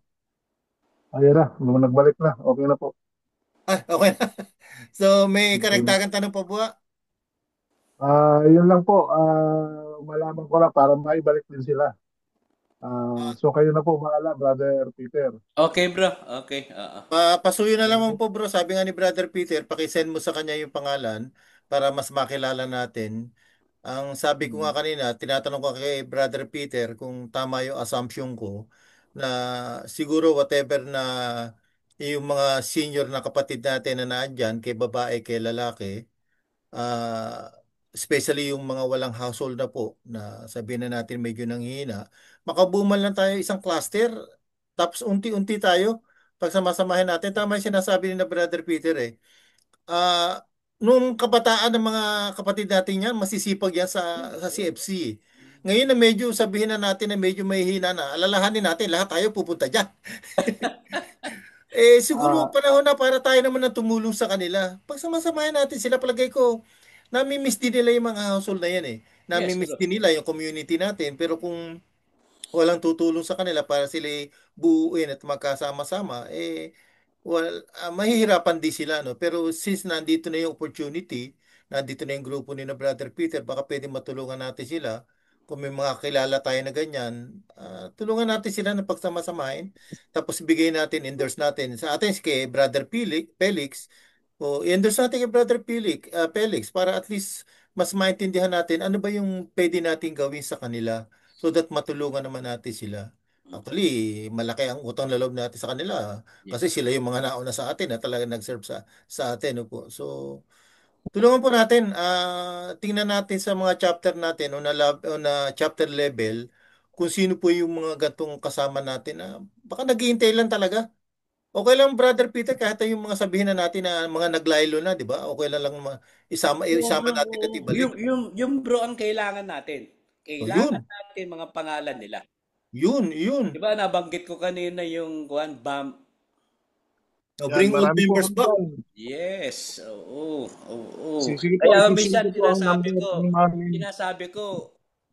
Ayun na, nung nagbalik na, okay na po. Okay na. So may karagdagan tanong pa po? Yun lang po, malaman ko lang para maibalik din sila. So kayo na po bahala, Brother Peter. Okay bro. Okay. Oo. Pasuyo na naman po bro. Sabi nga ni Brother Peter, pakisend mo sa kanya yung pangalan para mas makilala natin. Ang sabi ko nga kanina, tinatanong ko kay Brother Peter kung tama yung assumption ko na siguro whatever na yung mga senior na kapatid natin na naandyan, kay babae, kay lalaki, ah, especially yung mga walang household na po, na sabihin na natin medyo nanghihina, makabuman lang tayo isang cluster, tapos unti-unti tayo, pagsamasamahin natin, tama yung sinasabi ni na Brother Peter eh. Nung kabataan ng mga kapatid natin yan, masisipag yan sa CFC. Ngayon na medyo sabihin na natin na medyo mahihina na, alalahanin natin, lahat tayo pupunta dyan. Siguro Ah, panahon na para tayo naman na tumulong sa kanila. Pagsamasamahin natin sila, palagay ko, nami-miss din nila yung mga household na yan eh. Yes Nami-miss bro. din nila yung community natin. Pero kung walang tutulong sa kanila para sila buuin at magkasama-sama, mahihirapan din sila, no? Pero since nandito na yung opportunity, nandito na yung grupo ni na Brother Peter, baka pwede matulungan natin sila. Kung may mga kilala tayo na ganyan, tulungan natin sila na pagsamasamahin. Tapos bigay natin, endorse natin. Sa atin, kay Brother Felix, o i-endorse natin kay Brother Felix, para at least mas maintindihan natin ano ba yung pwede natin gawin sa kanila so that matulungan naman natin sila. Actually, malaki ang utang na loob natin sa kanila Yeah. kasi sila yung mga nauna sa atin na talaga nag-serve sa atin. No po. So, tulungan po natin. Tingnan natin sa mga chapter natin o na chapter level kung sino po yung mga gantong kasama natin na baka naghihintay lang talaga. Okay lang, Brother Peter, kahit yung mga sabihin na natin na mga naglaylo na, di ba? Okay lang isama natin at ibalik. Yung bro ang kailangan natin. O Kailangan yun, natin mga pangalan nila. Di yun. ba nabanggit ko kanina yung kuan bam. O, yan, bring old marami po members kami back. dyan. Yes. Oo. Oo. Sige po, Kaya isisend minsan ko po ang number ng aming sinasabi ko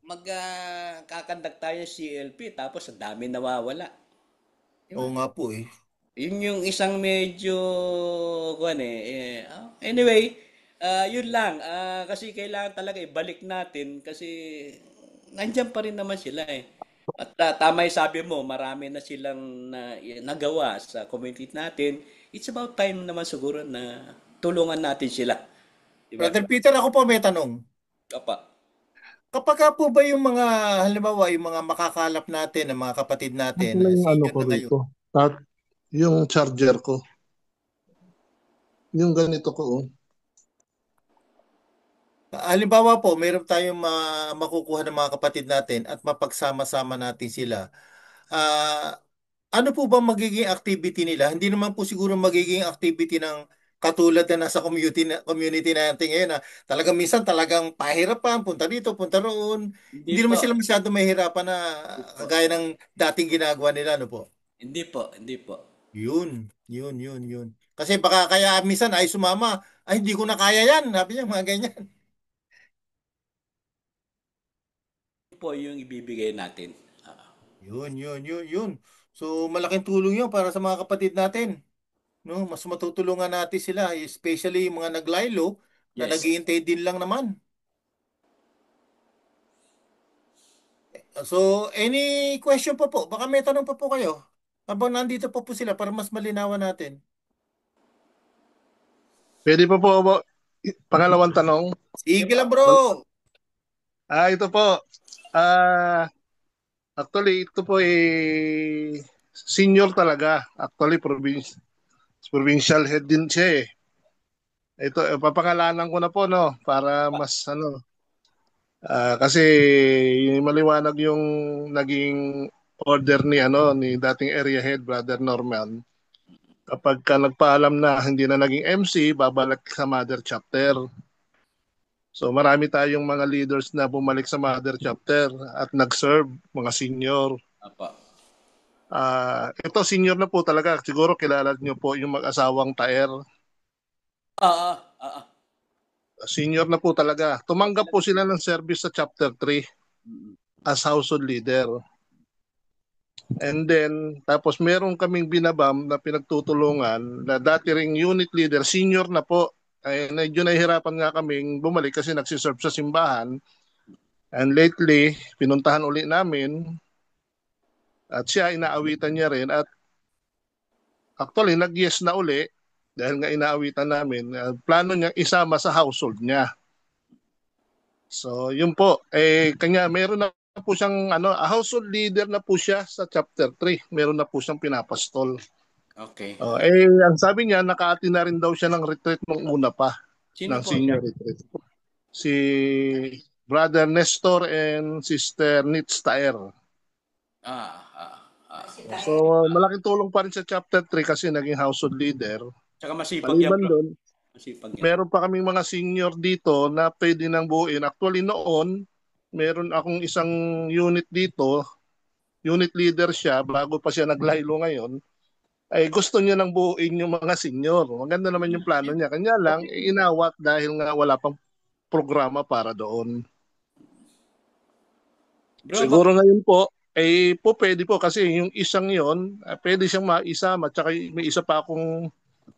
magkakandak tayo ng CLP tapos ang dami nawawala. Di ba? Oo nga po eh. Yun yung isang medyo kuwan anyway, yun lang. Kasi kailangan talaga ibalik natin kasi nandiyan pa rin naman sila eh. At tama yung sabi mo, marami na silang nagawa sa community natin. It's about time naman siguro na tulungan natin sila. Diba? Brother Peter, ako po may tanong. Kapa. Kapag ka po ba yung mga, halimbawa, yung mga makakalap natin, ang mga kapatid natin, Ito lang yung ano senior ko na ngayon, rito. At yung charger ko. Yung ganito ko. Oh. halimbawa po, mayroon tayong makukuha ng mga kapatid natin at mapagsama-sama natin sila. Ah, ano po ba magiging activity nila? Hindi naman po siguro magiging activity ng katulad na nasa community natin ngayon na talagang minsan talagang pahirapan, punta dito, punta roon. Hindi Hindi naman po. sila masyado mahirapan na Hindi po. kagaya ng dating ginagawa nila, ano po? Hindi po. Hindi po. Yun. Kasi baka kaya minsan ay sumama, ay hindi ko na kaya yan. Sabi niya, mga ganyan. Yun po yung ibibigay natin. Yun. So, malaking tulong yun para sa mga kapatid natin. No, mas matutulungan natin sila, especially yung mga naglaylo na Yes. naghihintay din lang naman. So, any question pa po? Baka may tanong pa po kayo. Habang nandito pa po sila para mas malinawan natin. Pwede pa po ako, pangalawang tanong. Sige lang bro. Ito po. Ah, actually, ito po senior talaga. Actually, provincial head din siya eh. Ito, papangalanan ko na po, no? Para mas, ano, kasi maliwanag yung naging order ni, ano, ni dating area head, Brother Norman. Kapag ka nagpaalam na hindi na naging MC, babalik sa mother chapter. So marami tayong mga leaders na bumalik sa mother chapter at nag-serve, mga senior. Apa. Ito senior na po talaga. Siguro kilala niyo po yung mag-asawang Taer. Ah, ah, ah. Senior na po talaga. Tumanggap po sila ng service sa chapter 3 as household leader. And then, tapos meron kaming binabam na pinagtutulungan na dati ring unit leader, senior na po. Medyo nahihirapan nga kaming bumalik kasi nagsiserve sa simbahan. And lately, pinuntahan uli namin at siya inaawitan niya rin at actually nag-yes na uli dahil nga inaawitan namin. Plano niya isama sa household niya. So, yun po. Kanya meron na po siyang a household leader na po siya sa chapter 3. Meron na po siyang pinapastol. Okay. Ang sabi niya, naka-attend na rin daw siya ng retreat nung una pa. Sino Ng po senior siya? retreat. Si Brother Nestor and Sister Nitz Taer. Ah, ah, ah. So, malaking tulong pa rin sa chapter 3 kasi naging household leader. Tsaka masipag yan, Maliban bro. doon, Masipag yan. meron pa kaming mga senior dito na pwede nang buuin. Actually noon, meron akong isang unit dito, unit leader siya, bago pa siya naglaylo ngayon, ay gusto niya nang buuin yung mga senior. Maganda naman yung plano niya. Kanya lang, inawat dahil nga wala pang programa para doon. Bro, Siguro ngayon po, pwede po kasi yung isang yon, pwede siyang maisama. Tsaka may isa pa akong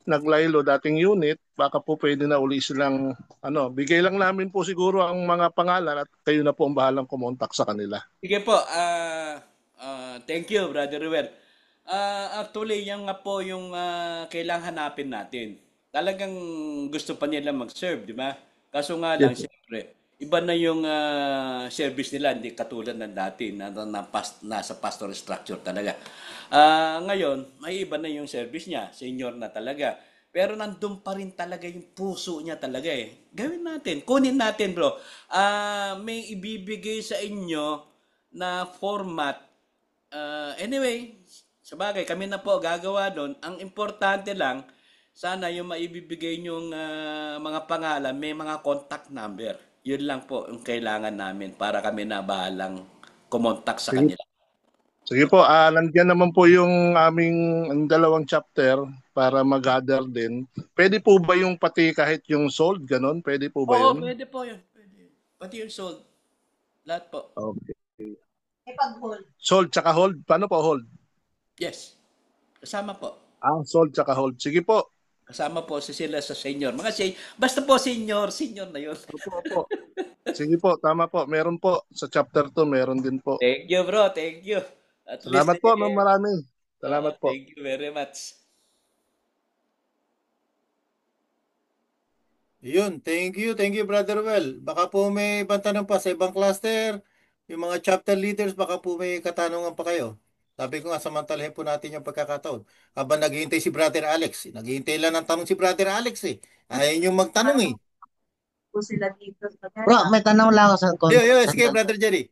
naglaylo dating unit, baka po pwede na uli silang, bigay lang namin po siguro ang mga pangalan at kayo na po ang bahalang kumontak sa kanila. sige po. Thank you, Brother Ruel. Actually, yan nga po yung kailangan hanapin natin. Talagang gusto pa nila mag-serve, di ba? Kaso nga lang, Yes, sir. siyempre, iba na yung service nila, hindi katulad ng dati nasa pastor structure talaga. Ngayon, may iba na yung service niya, senior na talaga. Pero nandun pa rin talaga yung puso niya talaga eh. Gawin natin, kunin natin bro. May ibibigay sa inyo na format. Anyway, sabagay, kami na po gagawa doon. Ang importante lang, sana yung maibibigay nyong mga pangalan, may mga contact number. Yun lang po yung kailangan namin para kami na bahalang kumontak sa Sige, kanila. sige po, nandiyan naman po yung aming ang dalawang chapter para mag-gather din. Pwede po ba yung pati kahit yung sold, ganun? Pwede po ba Oo, yun? pwede po yun. Pwede. Pati yung sold. Lahat po. Okay. May pag-hold. Sold tsaka hold. Paano po hold? Yes. Kasama po. Sold tsaka hold. Sige po. Kasama po sila sa senior. Basta po senior, senior na yun. Opo, opo. Sige po, tama po. Meron po. Sa chapter 2, meron din po. Thank you, bro. Thank you. At least, Salamat po ng marami. Salamat po. thank you very much. Yun, thank you Brother Well. Baka po may ibang tanong pa sa ibang cluster, yung mga chapter leaders, baka po may katanungan pa kayo. Sabi ko nga, samantalahin po natin yung pagkakataon. Habang naghihintay si Brother Alex, naghihintay lang ng tanong si Brother Alex eh. Ayaw yung magtanong eh. Po sila dito sa Bro, may tanong lang ako sa Yo, sige sandali. Brother Jerry.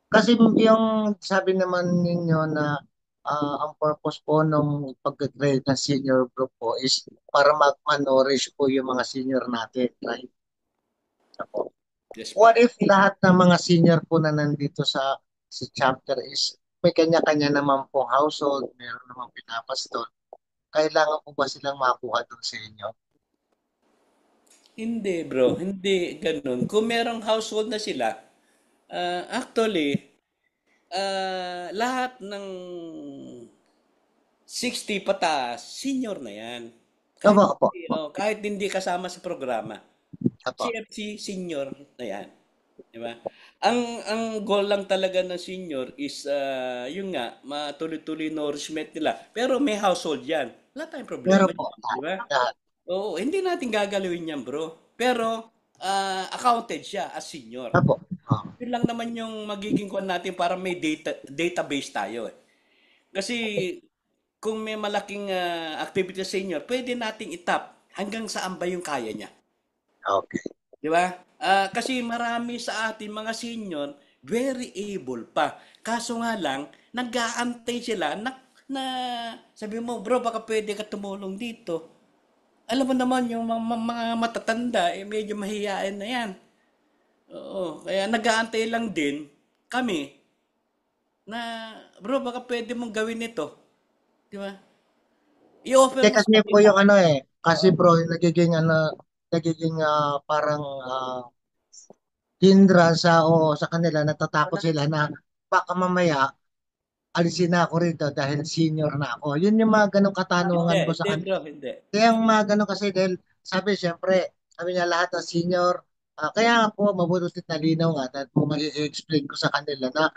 Kasi yung sabi naman ninyo na ang purpose po ng pag-create ng senior group po is para mag-nourish po yung mga senior natin, right? Ako. Yes, po. What if lahat ng mga senior po na nandito sa chapter is may kanya-kanya naman po household, meron naman pinapaston. Kailangan po ba silang makuha doon sa inyo? Hindi, bro. Hindi ganun. Kung merong household na sila, actually, lahat ng 60 pataas, senior na yan. Opo, opo. Kahit hindi kasama sa programa. Opo. CFC senior na yan. Di ba? Ang goal lang talaga ng senior is yun nga, matuloy-tuloy nourishment nila. Pero may household yan. Wala tayong problema. Meron po. Di ba? Lahat. Oo, hindi natin gagalawin yan, bro. Pero accounted siya as senior. Opo. Yun lang naman yung magiging kuwan natin para may database tayo. Kasi kung may malaking activity sa senior, pwede nating itap hanggang saan ba yung kaya niya. Okay. Di ba? Kasi marami sa atin mga senior, very able pa. Kaso nga lang, nag-aantay sila na sabi mo, bro, baka pwede ka tumulong dito. Alam mo naman, yung mga matatanda, medyo mahihain na yan. Oo, kaya nag-aantay lang din kami na, bro, baka pwede mong gawin ito. Di ba? I-offer mo Kasi sa po kanila. yung kasi bro, nagiging parang hindrance sa kanila, natatakot sila na baka mamaya alisin na ako rito dahil senior na ako. Yun yung mga ganong katanungan ko sa Hindi, kanila. bro, hindi. Kaya ang mga ganon kasi dahil sabi niya lahat ng senior, kaya nga po mabuti talinaw nga dahil po mag-explain ko sa kanila na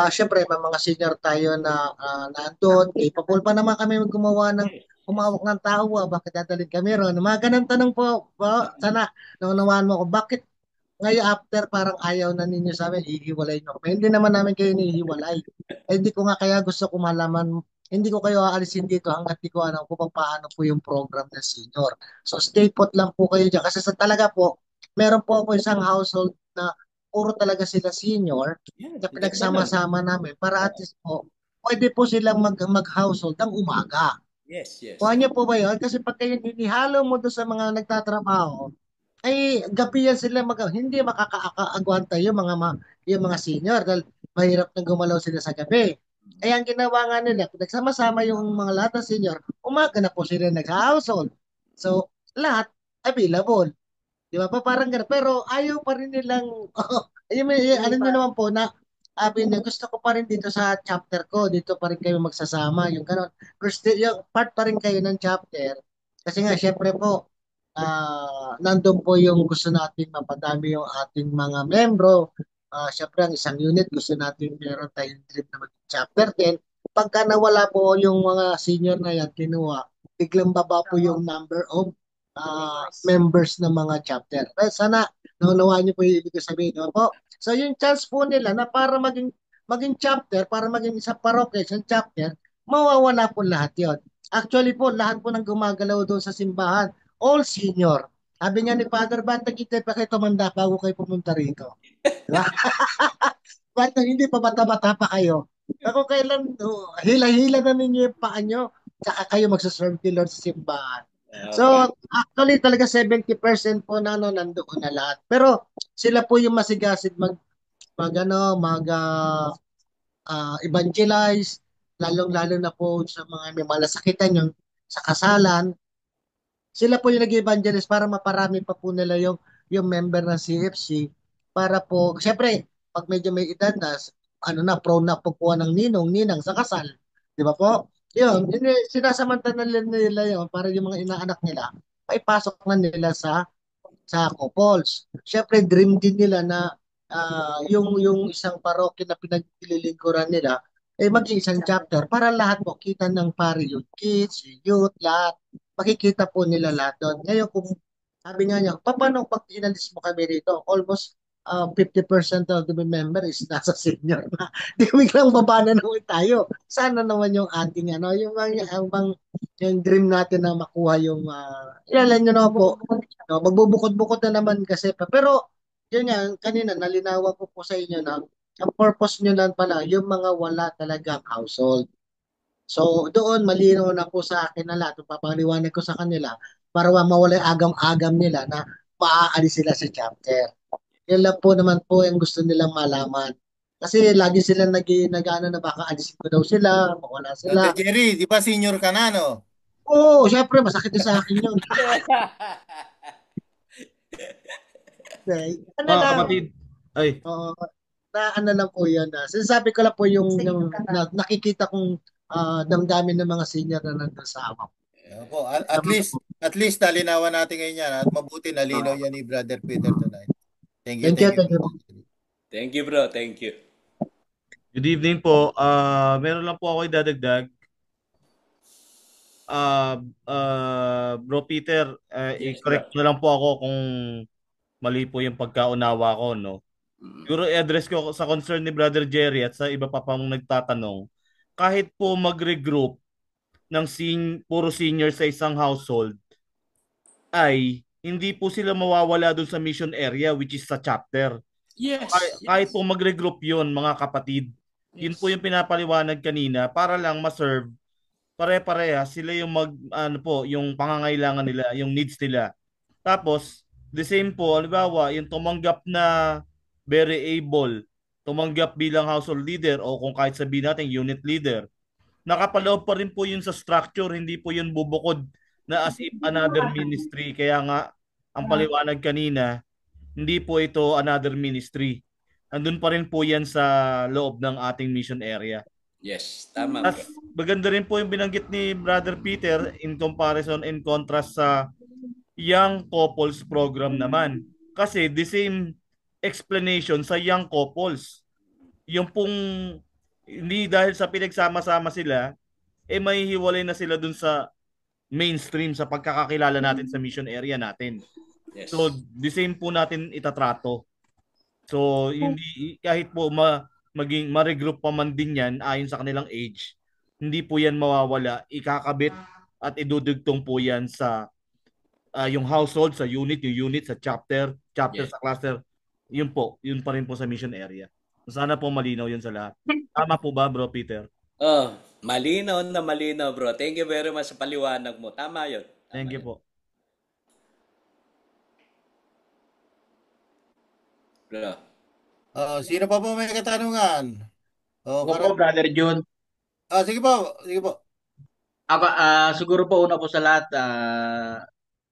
syempre may mga senior tayo na nandun, capable pa naman kami gumawa ng umawak ng tao, bakit dadalhin kami ron? Mga ganun tanong po, sana naunawaan mo ko, bakit ngayon after parang ayaw na ninyo sa amin, hihiwalay nyo. Hindi naman namin kayo nihiwalay. Hindi ko nga kaya gusto ko malaman, hindi ko kayo aalisin dito hanggat di ko alam kung paano po yung program ng senior. So stay put lang po kayo dyan. Kasi sa talaga po, meron po ako isang household na puro talaga sila senior Yan, na ganun. pinagsama-sama namin para at least po, pwede po silang mag-household ng umaga. Yes, yes. Kuha niyo po ba yun? Kasi pag kayo hinihalo mo doon sa mga nagtatrabaho, ay gabi yan sila hindi makakaagwanta yung mga senior dahil mahirap na gumalaw sila sa gabi. Ay ang ginawa nga nila, kung nagsama-sama yung mga lahat ng senior, umaga na po sila nag-household. So, lahat available. Di ba? Parang ganun. Pero ayaw pa rin nilang, alam niyo naman po na, sabi niya, gusto ko pa rin dito sa chapter ko, dito pa rin kayo magsasama, yung gano'n. Gusto, yung part pa rin kayo ng chapter. Kasi nga, syempre po, nandun po yung gusto nating mapadami yung ating mga membro. Syempre, ang isang unit, gusto natin meron tayong dream na maging chapter 10. Pagka nawala po yung mga senior na yan, kinuha, biglang baba po yung number of members ng mga chapter. Sana naunawaan niyo po yung ibig sabihin. No po? So yung chance po nila na para maging chapter, para maging isang parokya, isang chapter, mawawala po lahat yon. Actually po, lahat po ng gumagalaw doon sa simbahan, all senior. Sabi nga ni Father Banta, kita pa kayo tumanda bago kayo pumunta rito. Diba? Ba't hindi pa bata-bata pa kayo? Ako kailan, hila-hila na ninyo yung paa nyo, tsaka kayo magsaserve kay Lord sa simbahan. So, actually talaga 70% po na nandoon na lahat. Pero sila po yung masigasig evangelize, lalong-lalo na po sa mga may malasakitan yung sa kasalan. Sila po yung nag-evangelize para maparami pa po nila yung member ng CFC para po, siyempre, pag medyo may edad na, prone na pagkuha ng ninong, ninang sa kasal. Di ba po? Yun, sinasamantala nila yun para yung mga inaanak nila, maipasok na nila sa couples. Siyempre, dream din nila na yung isang parokya na pinaglilingkuran nila, eh maging isang chapter para lahat po kita ng pari yung kids, yung youth, lahat. Makikita po nila lahat doon. Ngayon, kung sabi nga niya, paano pag inalis mo kami rito? Almost 50% of the member is nasa senior na. Di biglang baba na naman tayo. Sana naman yung ating ano, yung dream natin na makuha yung ilan nyo na po. No, magbubukod-bukod na naman kasi pa. Pero yun nga, kanina nalinawan ko po sa inyo na ang purpose nyo lang pala yung mga wala talagang household. So doon malinaw na po sa akin na lahat. Papaliwanag ko sa kanila para mawala yung agam-agam nila na maaalis sila sa chapter. Yun lang po naman po yung gusto nilang malaman. Kasi lagi sila nag-ano na baka alisin ko daw sila, mawala Brother sila. Jerry, di ba senior ka na, no? Oo, syempre masakit din sa akin yun. Okay. Ano Mga lang, kapatid, ay, oo, na ano lang po yun. Sinasabi ko lang po yung nakikita kong damdamin ng mga senior na nandun sa ama. Opo, at least nalinawan natin ngayon yan at mabuti nalinaw yan ni Brother Peter tonight. Thank you, Thank you, thank you. Brother Jerry. Thank you, bro. Thank you. good evening po. Meron lang po ako idadagdag. Bro Peter, Yes, bro. i-correct na lang po ako kung mali po yung pagkaunawa ko, no? Siguro i-address ko sa concern ni Brother Jerry at sa iba pa pang nagtatanong. Kahit po mag-regroup ng puro senior sa isang household, ay hindi po sila mawawala doon sa mission area which is sa chapter. Yes. Kahit po mag-regroup yun, mga kapatid, yun po yung pinapaliwanag kanina para lang ma-serve pare-pareha sila yung ano po, yung pangangailangan nila, yung needs nila. Tapos, the same po, halimbawa, yung tumanggap na very able, tumanggap bilang household leader o kung kahit sabihin natin unit leader, nakapaloob pa rin po yun sa structure, hindi po yun bubukod na as if another ministry. Kaya nga, ang paliwanag kanina, hindi po ito another ministry. Andun pa rin po yan sa loob ng ating mission area. Yes, tama, bro. As maganda rin po yung binanggit ni Brother Peter in comparison and contrast sa young couples program naman. Kasi the same explanation sa young couples. Yung pong hindi dahil sa pinagsama-sama sila, eh may hiwalay na sila dun sa mainstream sa pagkakakilala natin sa mission area natin. Yes. So the same po natin itatrato. So hindi kahit po maging ma-regroup pa man din yan ayon sa kanilang age, hindi po yan mawawala, ikakabit at idudugtong po yan sa yung household, sa yung unit sa chapter Yes. sa cluster. Yun po, yun pa rin po sa mission area. Sana po malinaw yun sa lahat. Tama po ba, Bro Peter? Oh, malinaw na malinaw, bro. Thank you very much sa paliwanag mo. Tama yun. Thank you po. Bro. Sino pa po may katanungan? Ako po, Brother John. Sige po, sige po. Ako, siguro po una po sa lahat,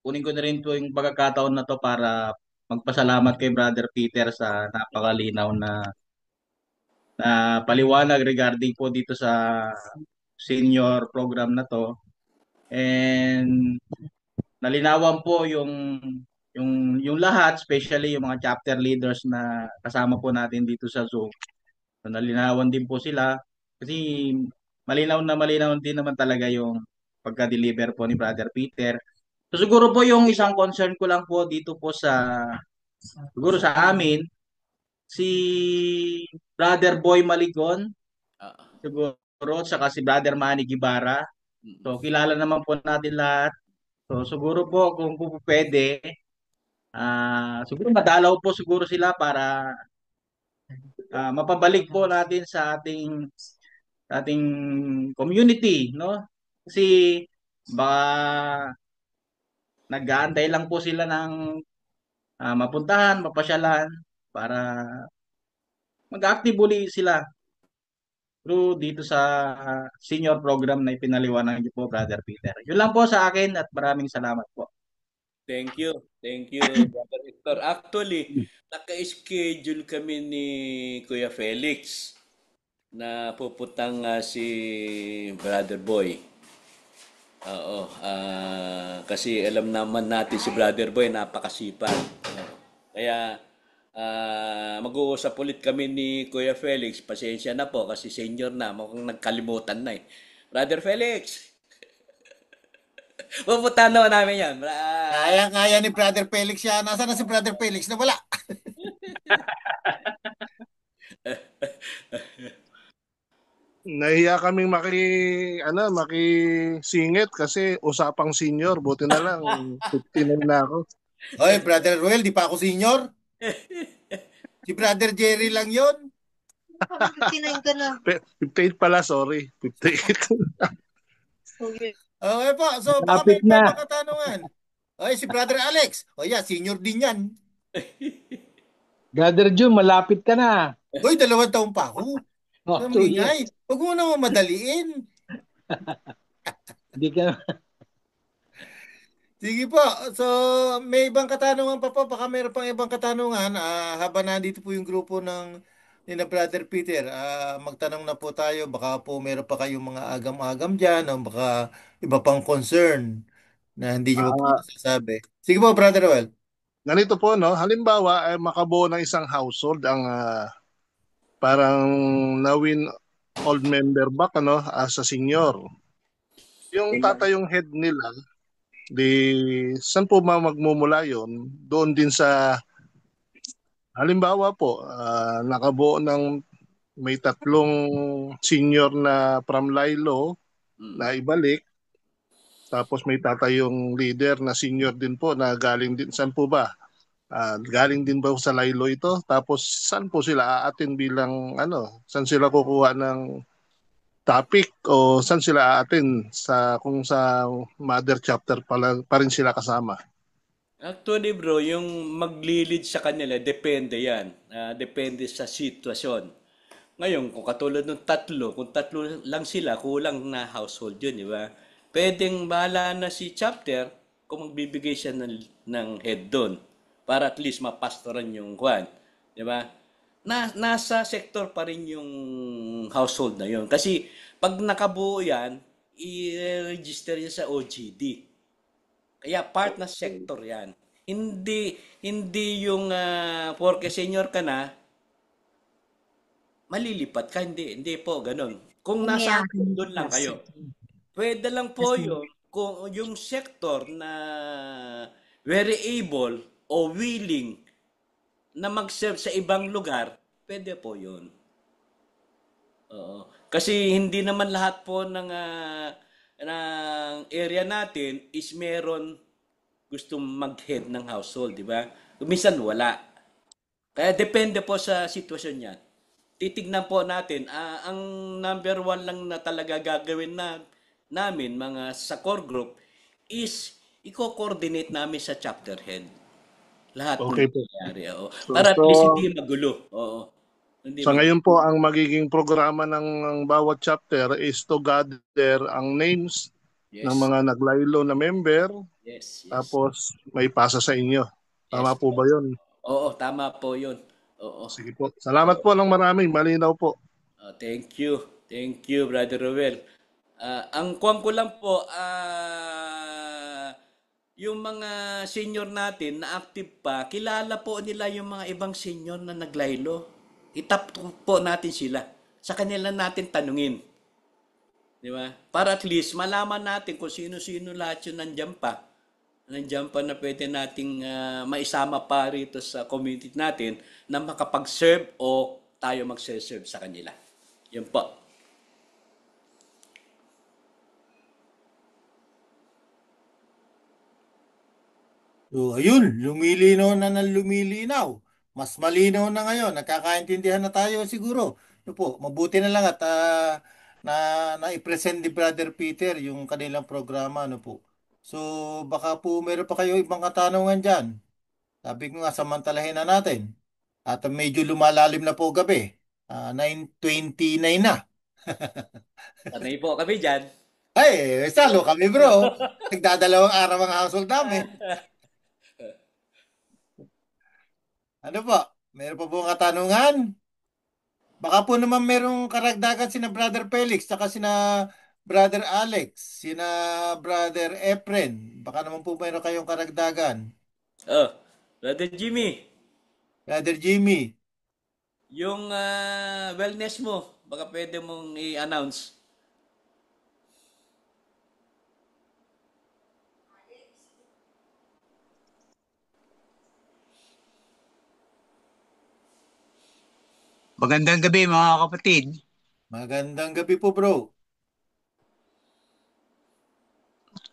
kunin ko na rin po yung pagkakataon na to para magpasalamat kay Brother Peter sa napakalinaw na paliwanag regarding po dito sa senior program na to. And nalinawan po yung lahat, especially yung mga chapter leaders na kasama po natin dito sa Zoom. So, nalinawan din po sila kasi malinaw din naman talaga yung pagka-deliver po ni Brother Peter. So siguro po yung isang concern ko lang po dito po siguro sa amin, si Brother Boy Maligon, siguro, saka si Brother Manny Gibara. So kilala naman po natin lahat. So siguro po kung po pwede, siguro madalaw po siguro sila para mapabalik po natin sa ating community, no? Kasi baka nag-aantay lang po sila ng mapuntahan, mapasyalan para mag-active uli sila through dito sa senior program na ipinaliwanag niyo po, Brother Peter. Yun lang po sa akin at maraming salamat po. Thank you. Thank you, Brother Victor. Actually, naka-schedule kami ni Kuya Felix na puputang si Brother Boy. Oo, kasi alam naman natin si Brother Boy napakasipag. Oo. Kaya mag-uusap ulit kami ni Kuya Felix. Pasensya na po kasi senior na, mukhang nagkalimutan na eh. Brother Felix, pupuntahan naman namin yan. Kaya ni Brother Felix yan. Nasaan na si Brother Felix? Nawala. Nahiya kaming makisingit kasi usapang senior. Buti na lang, 59 na ako. Hoy, Brother Ruel, di pa ako senior. Si Brother Jerry lang yon. 59 ka na. 58 pala, sorry. 58. Okay po, so baka may Lapit iba na. pa katanungan. Hoy, si Brother Alex. O yeah, senior din yan. Brother Jun, malapit ka na. Hoy, 2 taon pa ako. Oh, 2 years. Kamingay. Huwag mo naman madaliin. Hindi ka. Sige po. So, may ibang katanungan pa po. Baka mayroon pang ibang katanungan. Habang nandito po yung grupo ng ni na Brother Peter, magtanong na po tayo. Baka po mayroon pa kayong mga agam-agam dyan o baka iba pang concern na hindi nyo po Ah, nasasabi. Sige po, Brother Well. Ganito po, no? Halimbawa, ay makabuo ng isang household ang parang nawin old member back as a senior. Yung tatay yung head nila, di saan po magmumula yun? Doon din sa halimbawa po, nakabuo ng may 3 senior na from Lilo na ibalik. Tapos may tatay yung leader na senior din po na galing din. Saan po ba? Galing din ba sa Lilo ito? Tapos saan po sila aatin bilang Saan sila kukuha ng topic o saan sila aatin kung sa mother chapter pa rin sila kasama? Actually bro, yung maglilid sa kanila, depende yan. Depende sa sitwasyon. Ngayon, kung katulad ng kung tatlo lang sila, kulang na household yun, di ba? Pwedeng bahala na si chapter kung magbibigay siya ng head doon para at least mapastoran yung kwan. Di ba? Nasa sector pa rin yung household na yun. Kasi pag nakabuo yan, i-register yan sa OGD. Kaya part na sector 'yan. Hindi yung porke senior ka na, malilipat ka, hindi po ganoon. Kung nasa doon lang kayo. Pwede lang po 'yun kung yung sector na very able o willing na mag-serve sa ibang lugar, pwede po 'yun. Oo. Kasi hindi naman lahat po ng area natin is meron gustong mag-head ng household, di ba? Minsan wala. Kaya depende po sa sitwasyon niya. Titignan po natin, ang number one lang na talaga gagawin namin mga sa core group is i-coordinate namin sa chapter head. Lahat ng Okay po. nangyayari. Oo. So, Para at so, least hindi magulo. Oo. Hindi so magulo. ngayon po ang magiging programa ng bawat chapter is to gather ang names ng Yes. mga naglaylo na member Yes. tapos may pasa sa inyo. Tama Yes. po ba yun? Oo, tama po 'yun. Oo. Sige po. Salamat po ng maraming. Malinaw po. Thank you. Thank you, Brother Roel. Ang kuwang ko lang po, yung mga senior natin na active pa, kilala po nila yung mga ibang senior na naglaylo. Itap po natin sila. Sa kanila natin tanungin. Di ba? Para at least malaman natin kung sino-sino lahat yung nandiyan pa. Nandiyan pa na pwede nating maisama pa rito sa community natin na makapag-serve o tayo mag-serve sa kanila. Yun po. So, ayun, lumilinaw na ng lumilinaw. Mas malinaw na ngayon. Nagkakaintindihan na tayo siguro. Ito po, mabuti na lang at na na-present ni Brother Peter yung kanilang programa. Ano po. So, baka po meron pa kayo ibang katanungan dyan. Sabi ko nga, samantalahin na natin. At medyo lumalalim na po gabi. 9:29 na. Sanay po kami dyan. Ay, salo kami bro. Nagdadalawang araw ang household namin. Ano po? Meron pa po katanungan? Baka po naman merong karagdagan sina Brother Felix, saka sina Brother Alex, sina Brother Efren. Baka naman po meron kayong karagdagan. Oh, Brother Jimmy, Brother Jimmy. yung wellness mo, baka pwede mong i-announce. Magandang gabi mga kapatid. Magandang gabi po, bro.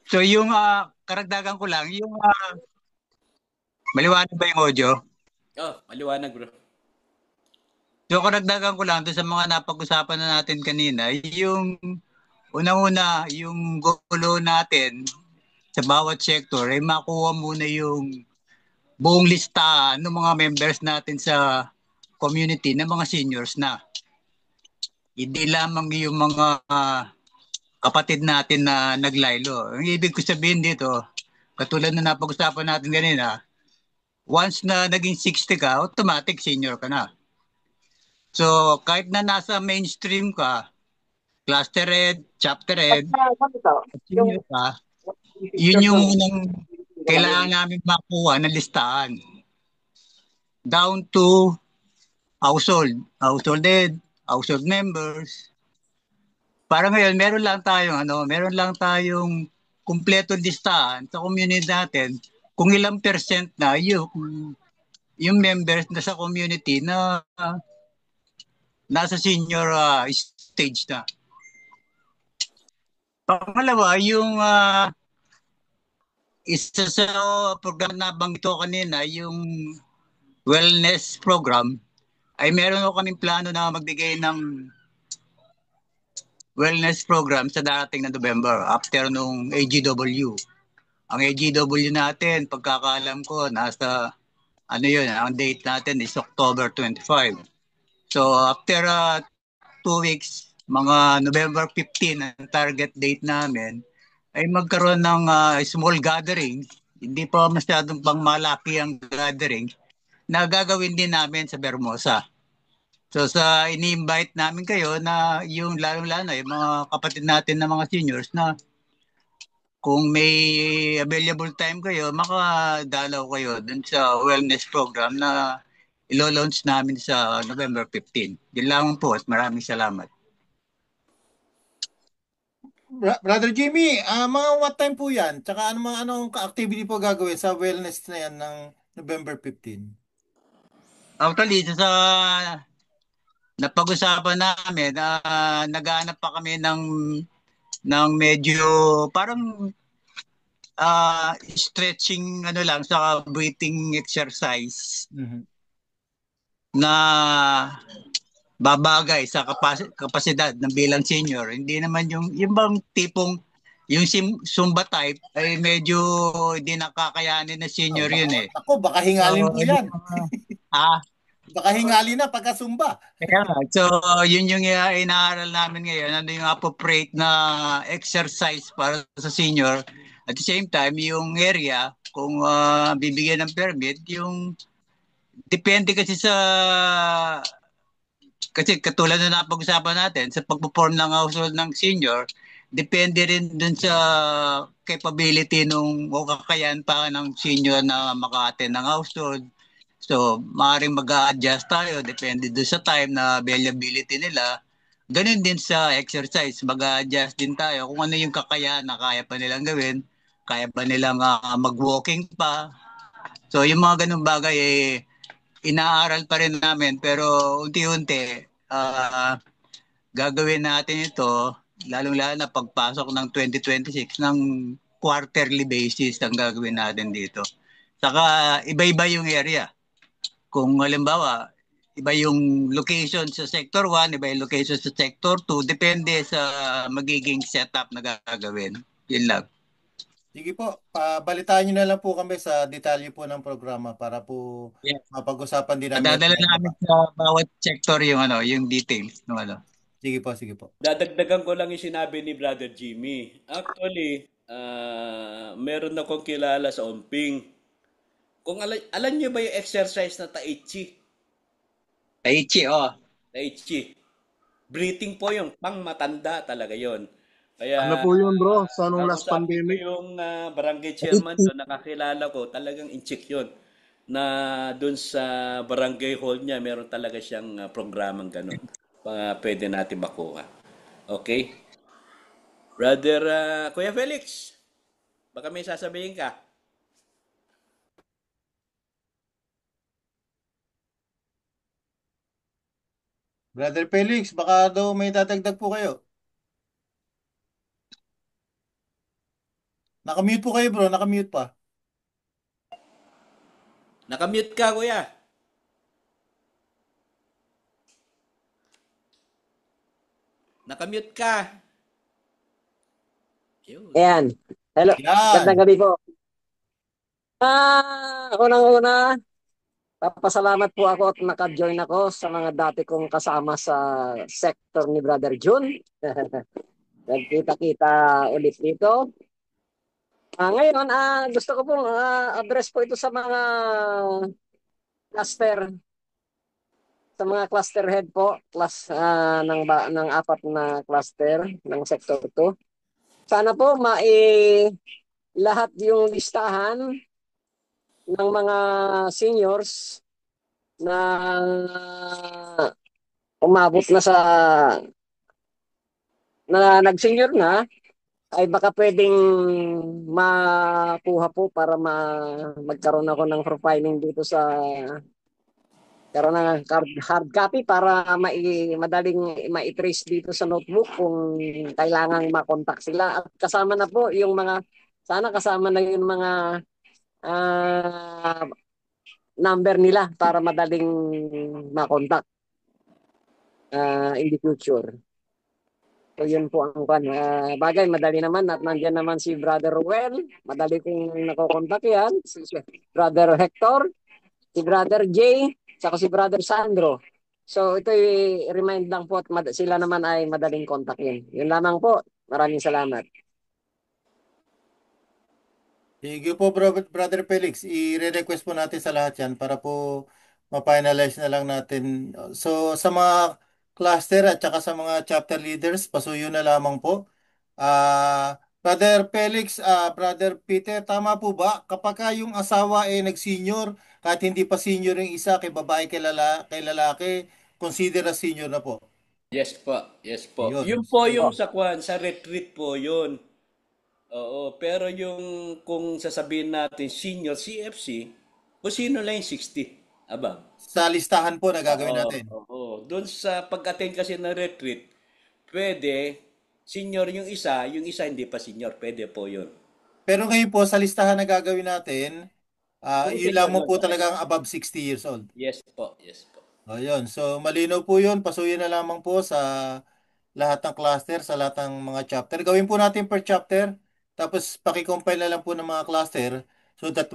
So yung karagdagan ko lang, yung maliwanag ba yung audio? Oh, maliwanag bro. So karagdagan ko lang doon sa mga napag-usapan na natin kanina, yung unang-una, yung gulo natin sa bawat sector ay makuha muna yung buong listahan ng mga members natin sa community ng mga seniors na. Hindi lamang yung mga kapatid natin na naglaylo. Ang ibig ko sabihin dito, katulad na napag-usapan natin kanina, once na naging 60 ka, automatic senior ka na. So, kahit na nasa mainstream ka, cluster red, chapter red, senior ka, yun yung unang kailangan namin makuha na listahan. Down to household head, household members. Para ngayon, meron lang tayong kumpleto listahan sa community natin kung ilang percent na yung members na sa community na nasa senior stage na. Pangalawa, yung isa sa program na banggit ko kanina, yung wellness program, ay meron ko kaming plano na magbigay ng wellness program sa darating na November after nung AGW. Ang AGW natin, pagkakaalam ko, nasa ang date natin is October 25. So after 2 weeks, mga November 15 ang target date namin, ay magkaroon ng small gathering, hindi pa masyadong pang malaki ang gathering, na gagawin din namin sa Bermosa. So sa ini-invite namin kayo na yung lalong-lalo yung mga kapatid natin na mga seniors na kung may available time kayo, makadalaw kayo dun sa wellness program na ilo-launch namin sa November 15. Yun lang po at maraming salamat. Brother Jimmy, mga what time po yan? Tsaka anong activity po gagawin sa wellness na yan ng November 15? Actually, sa napag-usapan namin, naghahanap pa kami ng medyo parang stretching lang sa breathing exercise na babagay sa kapasidad ng bilang senior. Hindi naman yung bang tipong yung Zumba type ay medyo hindi nakakayanin na senior yun eh. Ako, baka hingalin po yan. Baka hingali na pagka-Zumba. So, yun yung inaaral namin ngayon. Ano yung appropriate na exercise para sa senior. At the same time, yung area, kung bibigyan ng permit, yung depende kasi katulad na napag-usapan natin, sa pag-perform ng household ng senior, depende rin dun sa capability o kakayahan pa ng senior na maka-attend ng household. So, maaaring mag-a-adjust tayo, depende doon sa time na availability nila. Ganun din sa exercise, mag-a-adjust din tayo kung ano yung kakayahan na kaya pa nilang gawin, kaya pa nilang mag-walking pa. So, yung mga ganung bagay inaaral pa rin namin, pero unti-unti gagawin natin ito, lalong-lalo na pagpasok ng 2026 ng quarterly basis ang gagawin natin dito. Saka iba-iba yung area. Kung halimbawa, iba yung location sa Sector 1, iba yung location sa Sector 2, depende sa magiging setup na gagawin. Yun lang. Sige po, balitaan nyo na lang po kami sa detalye po ng programa para po mapag-usapan din namin. Dadala namin sa bawat sector yung details. Sige po. Dadagdagan ko lang yung sinabi ni Brother Jimmy. Actually, meron akong kilala sa Omping. Kung alam niyo ba yung exercise na Tai Chi? Tai Chi, Tai Chi. Breathing po yung pang matanda talaga yon. Ano Kaya po yun bro? Sa nung last kausapin ko pandemic? yung barangay chairman doon, nakakilala ko, talagang incheck yun. Na doon sa barangay hall niya, meron talaga siyang programang ganun. Pwede natin makuha. Okay? Brother Kuya Felix, baka may sasabihin ka. Brother Felix, baka daw may dadagdag po kayo. Nakamute po kayo bro, nakamute pa. Nakamute ka, kuya. Nakamute ka. Yun. Ayan. Hello. Gandang Yan. gabi po. Unang-una, papasalamat po ako at naka-join ako sa mga dati kong kasama sa sector ni Brother Jun. Nagkita-kita ulit dito. Ngayon, gusto ko pong address po ito cluster, sa mga cluster head po, ng apat na cluster ng sector 2. Sana po lahat yung listahan ng mga seniors na umabot na na nag-senior na ay baka pwedeng makuha po para magkaroon ako ng profiling dito karoon ng hard copy para madaling ma-trace dito sa notebook kung kailangang makontak sila. At kasama na po yung sana kasama na yung mga uh, number nila para madaling makontak in the future. So yun po ang bagay, madali naman at nandiyan naman si Brother Ruel, madali kong nakokontak yan, si Brother Hector, si Brother Jay, saka si Brother Sandro. So ito remind lang po at sila naman ay madaling kontakin. Yun lamang po. Maraming salamat. Sige po Brother Felix, i-request po natin sa lahat yan para po ma-finalize na lang natin. So sa mga cluster at saka sa mga chapter leaders, pasuyo na lamang po. Brother Felix, Brother Peter, tama po ba? Kapag yung asawa ay nag-senior, kahit hindi pa senior yung isa, kay babae kay lalaki, consider as senior na po. Yes po, yes po. Yun. Yun po yung So, sa retreat po yun. Oo, pero yung kung sasabihin natin senior CFC, kung sino lang yung 60 above. sa listahan po na gagawin Oo, natin. oo. Doon sa pag-attend kasi ng retreat, pwede senior yung isa hindi pa senior, pwede po yun. Pero ngayon po, sa listahan na gagawin natin, Puro yun senior lamang yun. po talagang above 60 years old. Yes po, yes po. Ayun. So, malinaw po yun. Pasuyin na lamang po sa lahat ng cluster, sa lahat ng mga chapter. Gawin po natin per chapter. Tapos, pakicompile na lang po ng mga cluster so that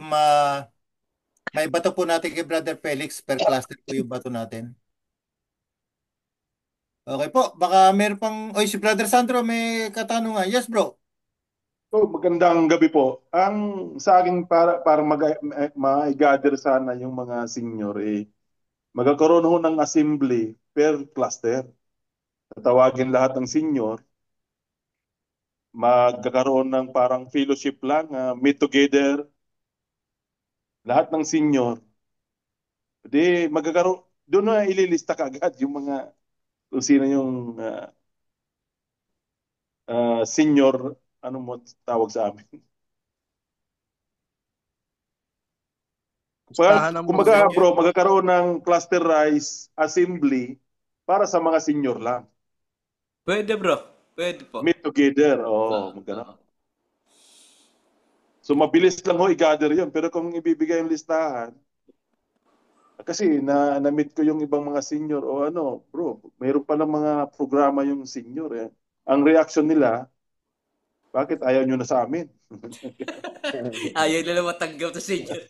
may bato po natin kay Brother Felix. Per cluster po yung bato natin. Okay po. Baka meron pang... Oy, si Brother Sandro may katanungan. Yes, bro. So, magandang gabi po. Ang sa akin para ma-gather sana yung mga senior magkakaroon ho ng assembly per cluster. Tatawagin lahat ng senior, magkakaroon ng parang fellowship lang, meet together, lahat ng senior. Di magkakaroon, doon na ililista kaagad yung mga kung sino yung senior, ano mo tawag sa amin. Kumbaga bro, magkakaroon ng clusterized assembly para sa mga senior lang. Pwede bro, pwede po. Meet together, magkano. So mabilis lang ho i-gather yun. Pero kung ibibigay yung listahan, kasi na-meet ko yung ibang mga senior bro, mayroon pa ng mga programa yung senior eh. Ang reaction nila, bakit ayaw nyo na sa amin? Ayaw nila matanggap na senior.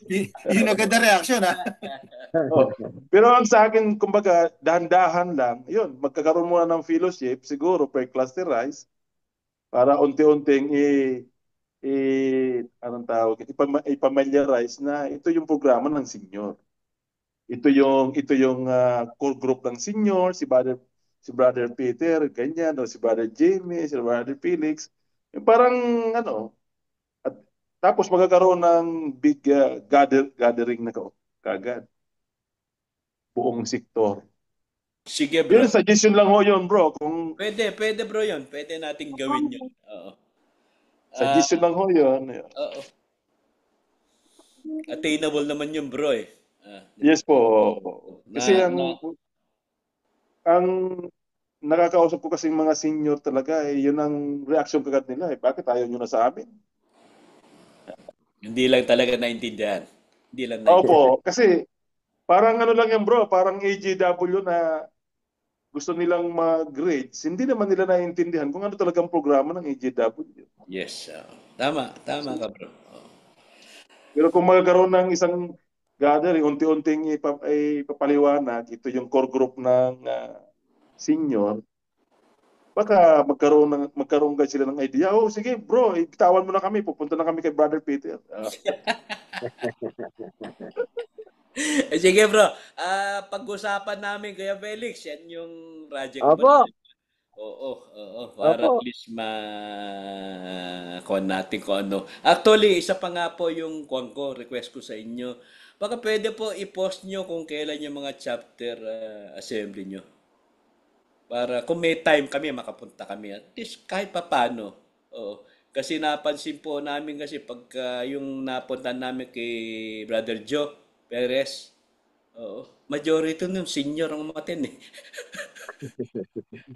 Yun agad na reaction ha. Pero ang sa akin, kumbaga, dahan-dahan lang, yun, magkakaroon muna ng fellowship, siguro per clusterize, para unti-unting anong tawag, ipamiliarize na ito yung programa ng senior. ito yung core group ng senior, si Brother Peter, ganyan, o si Brother Jamie, si Brother Felix. Yung parang ano, at tapos magkakaroon ng big gathering na kagad, buong sektor. Sige bro. Yun, suggestion lang ho yun, bro. Kung Pwede bro yun. Pwede nating gawin yun. Oo. suggestion lang ho yun. Oo. Attainable naman yun bro eh. Di ba? Yes po. Kasi Na, ang na, ang nakakausap ko kasi mga senior talaga, yun ang reaction kagad nila. Bakit ayaw nyo na sa amin? hindi lang talaga naintindihan. Hindi lang naintindihan. Opo, kasi parang ano lang yan bro, parang AJW na gusto nilang mag-grades. Hindi naman nila naiintindihan kung ano talagang programa ng AJW. Yes. Tama ka bro. Pero kung magkaroon ng isang gathering, unti-unting ipapaliwanag, ito yung core group ng senior, baka magkaroon guys sila ng idea. Oh, sige bro, ipitawan mo na kami, pupunta na kami kay Brother Peter. Sige bro, pag-usapan namin Kuya Felix, yan yung project mo. Opo. Oo. Para Opo. at least kuha natin kung ano. Actually, isa pa nga po yung request ko sa inyo. Baka pwede po i-post nyo kung kailan yung mga chapter assembly nyo. Para kung may time kami, makapunta kami. At least kahit papano. Oo. Kasi napansin po namin kasi pagka yung napunta namin kay Brother Joe Perez, majority nun senior ang umaten eh.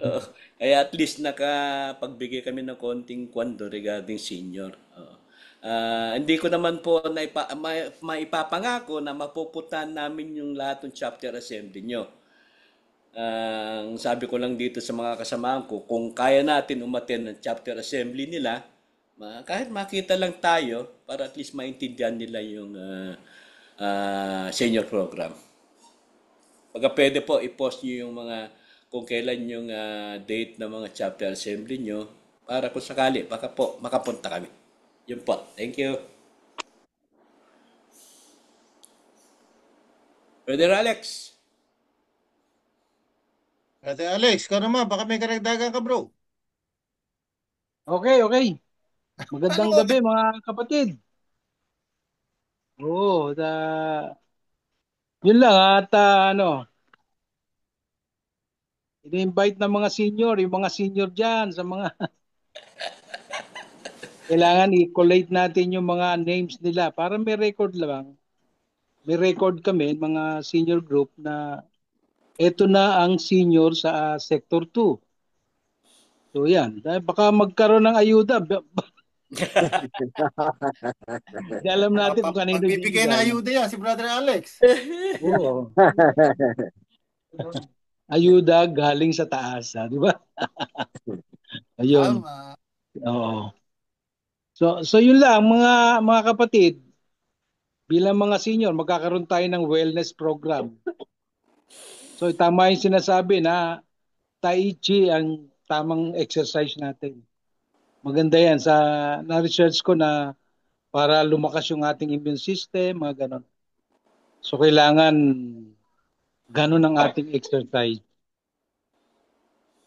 Oo. Kaya at least nakapagbigay kami ng konting kwento regarding senior. Hindi ko naman po maipapangako na mapupuntahan namin yung lahat ng chapter assembly nyo. Ang sabi ko lang dito sa mga kasamahan ko, kung kaya natin umattend ng chapter assembly nila, kahit makita lang tayo para at least maintindihan nila yung senior program. Pagka pwede po, i-post nyo yung kung kailan yung date ng mga chapter assembly nyo para kung sakali, baka po makapunta kami. Yun po. Thank you. Brother Alex. Brother Alex, ikaw naman, baka may karagdagan ka bro. Okay. Magandang gabi mga kapatid. Oo, yun lang at ini-invite ng mga senior, yung mga senior dyan sa mga kailangan i-collate natin yung mga names nila para may record lang. May record kami, mga senior group na eto na ang senior sa Sector 2. So yan, baka magkaroon ng ayuda. Di alam natin kung kanino Magbibigay na ayuda yan si Brother Alex. Oo. Ayuda galing sa taas, di ba? Ayun. Oo. So yun lang mga kapatid, bilang mga senior, magkakaroon tayo ng wellness program. So tama yung sinasabi na Tai Chi ang tamang exercise natin. Maganda yan. Na-research ko na para lumakas yung ating immune system, mga ganon. So kailangan ganon ang ating exercise.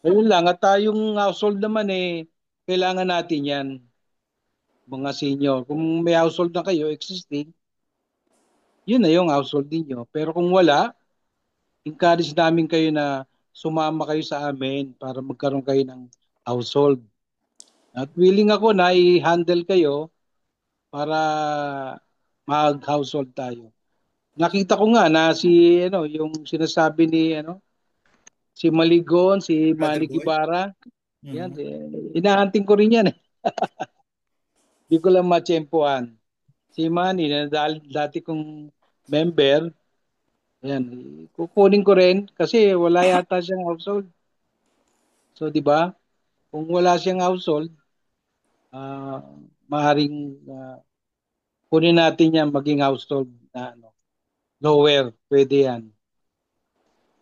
Ayun lang. At yung household naman kailangan natin yan, mga senior. Kung may household na kayo existing, yun na yung household niyo. Pero kung wala, encourage namin kayo na sumama kayo sa amin para magkaroon kayo ng household. At willing ako na i-handle kayo para mag-household tayo. Nakita ko nga na yung sinasabi ni si Maligon, si Manny Gibara. Yan, inahanting ko rin yan. Hindi ko lang matsempohan. Si Manny, na dati kong member, yan, kukunin ko rin kasi wala yata siyang household. So, di ba? Kung wala siyang household, maaaring kunin natin yan maging household na lower. Pwede yan.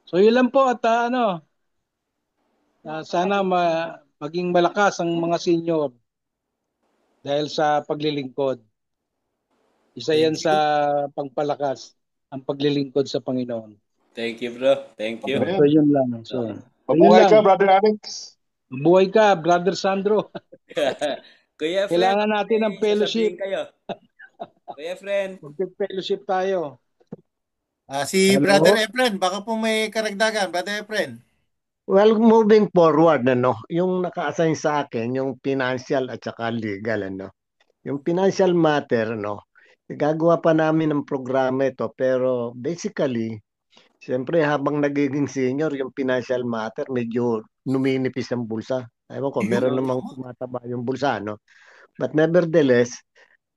So, yun lang po at sana maging malakas ang mga senior dahil sa paglilingkod. Isa yan sa pagpalakas. ang paglilingkod sa Panginoon. Thank you, bro. Thank you. So yun lang. So yun Mabuhay lang. ka, Brother Alex. Buhay ka, Brother Sandro. Kuya friend, Kailangan natin ng may fellowship. sasabihin kayo. Kuya friend. Mag-fellowship tayo. Si Hello? Brother Efren, baka po may karagdagan, Brother Efren. Well, moving forward, yung naka-assign sa akin, yung financial at saka legal, yung financial matter, gagawa pa namin ng programa ito, pero basically, siyempre habang nagiging senior, yung financial matter, medyo numinipis ang bulsa. Ewan ko, meron namang tumataba yung bulsa, no? But nevertheless,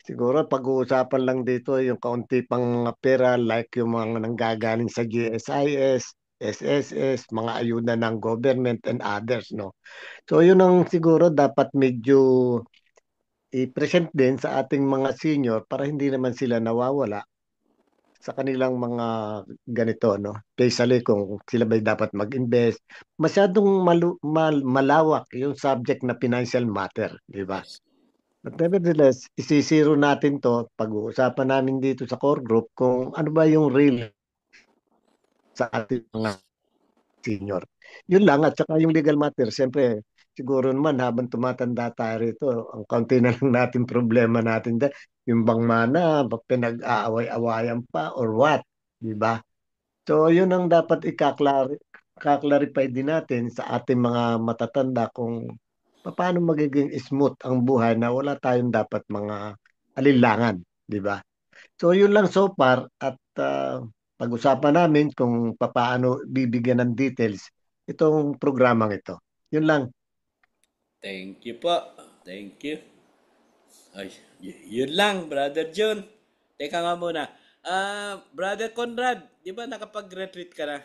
siguro pag-uusapan lang dito yung kaunti pang pera like yung mga nanggagaling sa GSIS, SSS, mga ayuda ng government and others, no? So yun ang siguro dapat medyo i-present din sa ating mga senior para hindi naman sila nawawala sa kanilang mga ganito, no? Especially kung sila ba'y dapat mag-invest. Masyadong malawak yung subject na financial matter, di ba? Yes. But nevertheless, isisiro natin to, pag-uusapan namin dito sa core group kung ano ba yung real sa ating mga senior. Yun lang, at saka yung legal matter, siyempre, siguro naman habang tumatanda tayo rito, ang kaunti na lang natin problema natin dyan, yung bang mana, pinag-aaway-awayan pa or what, di ba? So, yun ang dapat i-clarify din natin sa ating mga matatanda kung paano magiging smooth ang buhay na wala tayong dapat mga alinlangan, di ba? So yun lang so far at pag-usapan namin kung paano bibigyan ng details itong programang ito. Yun lang. Thank you po. Thank you. Ay, yun lang, Brother John. Teka nga muna. Brother Conrad, di ba nakapag-retreat ka na?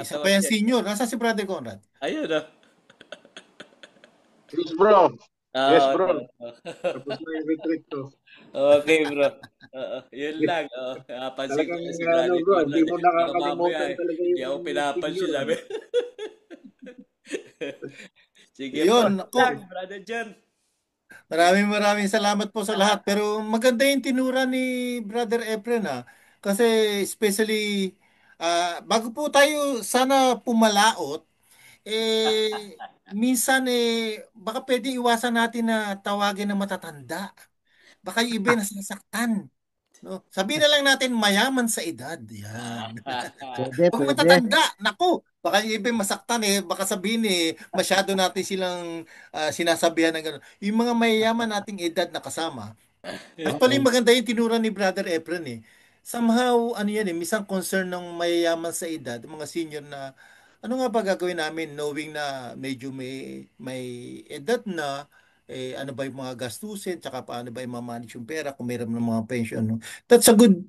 Isa pa yan senior. Nasa si Brother Conrad? Ayun, no? Yes, bro. Yes, Oo, bro. no. Tapos na yung retreat ko. Okay, bro. Yun lang. Napansin ko Talagang, na si Brother bro, Conrad. hindi mo Baka mamaya, nakakalimutan talaga hindi yung ako pinapansin, senior. sabi. Sige Yun, po. Lang, Brother John. Maraming salamat po sa lahat. Pero maganda yung tinura ni Brother Efren, ha. Kasi especially, bago po tayo sana pumalaot, minsan baka pwede iwasan natin na tawagin ng matatanda. Baka yung iba nasasaktan. No? Sabihin na lang natin mayaman sa edad. Yan. Huwag Pwede. matatanda. Naku, baka yung iba masaktan baka sabihin masyado natin silang sinasabihan ng gano'n. Yung mga mayayaman nating edad na kasama, actually maganda yung tinura ni Brother Efren Somehow, ano yan misang concern ng mayayaman sa edad, mga senior na, ano nga ba gagawin namin knowing na medyo may edad na, ano ba yung mga gastusin, tsaka paano ba yung manage yung pera kung mayroon ng mga pension. No? That's a good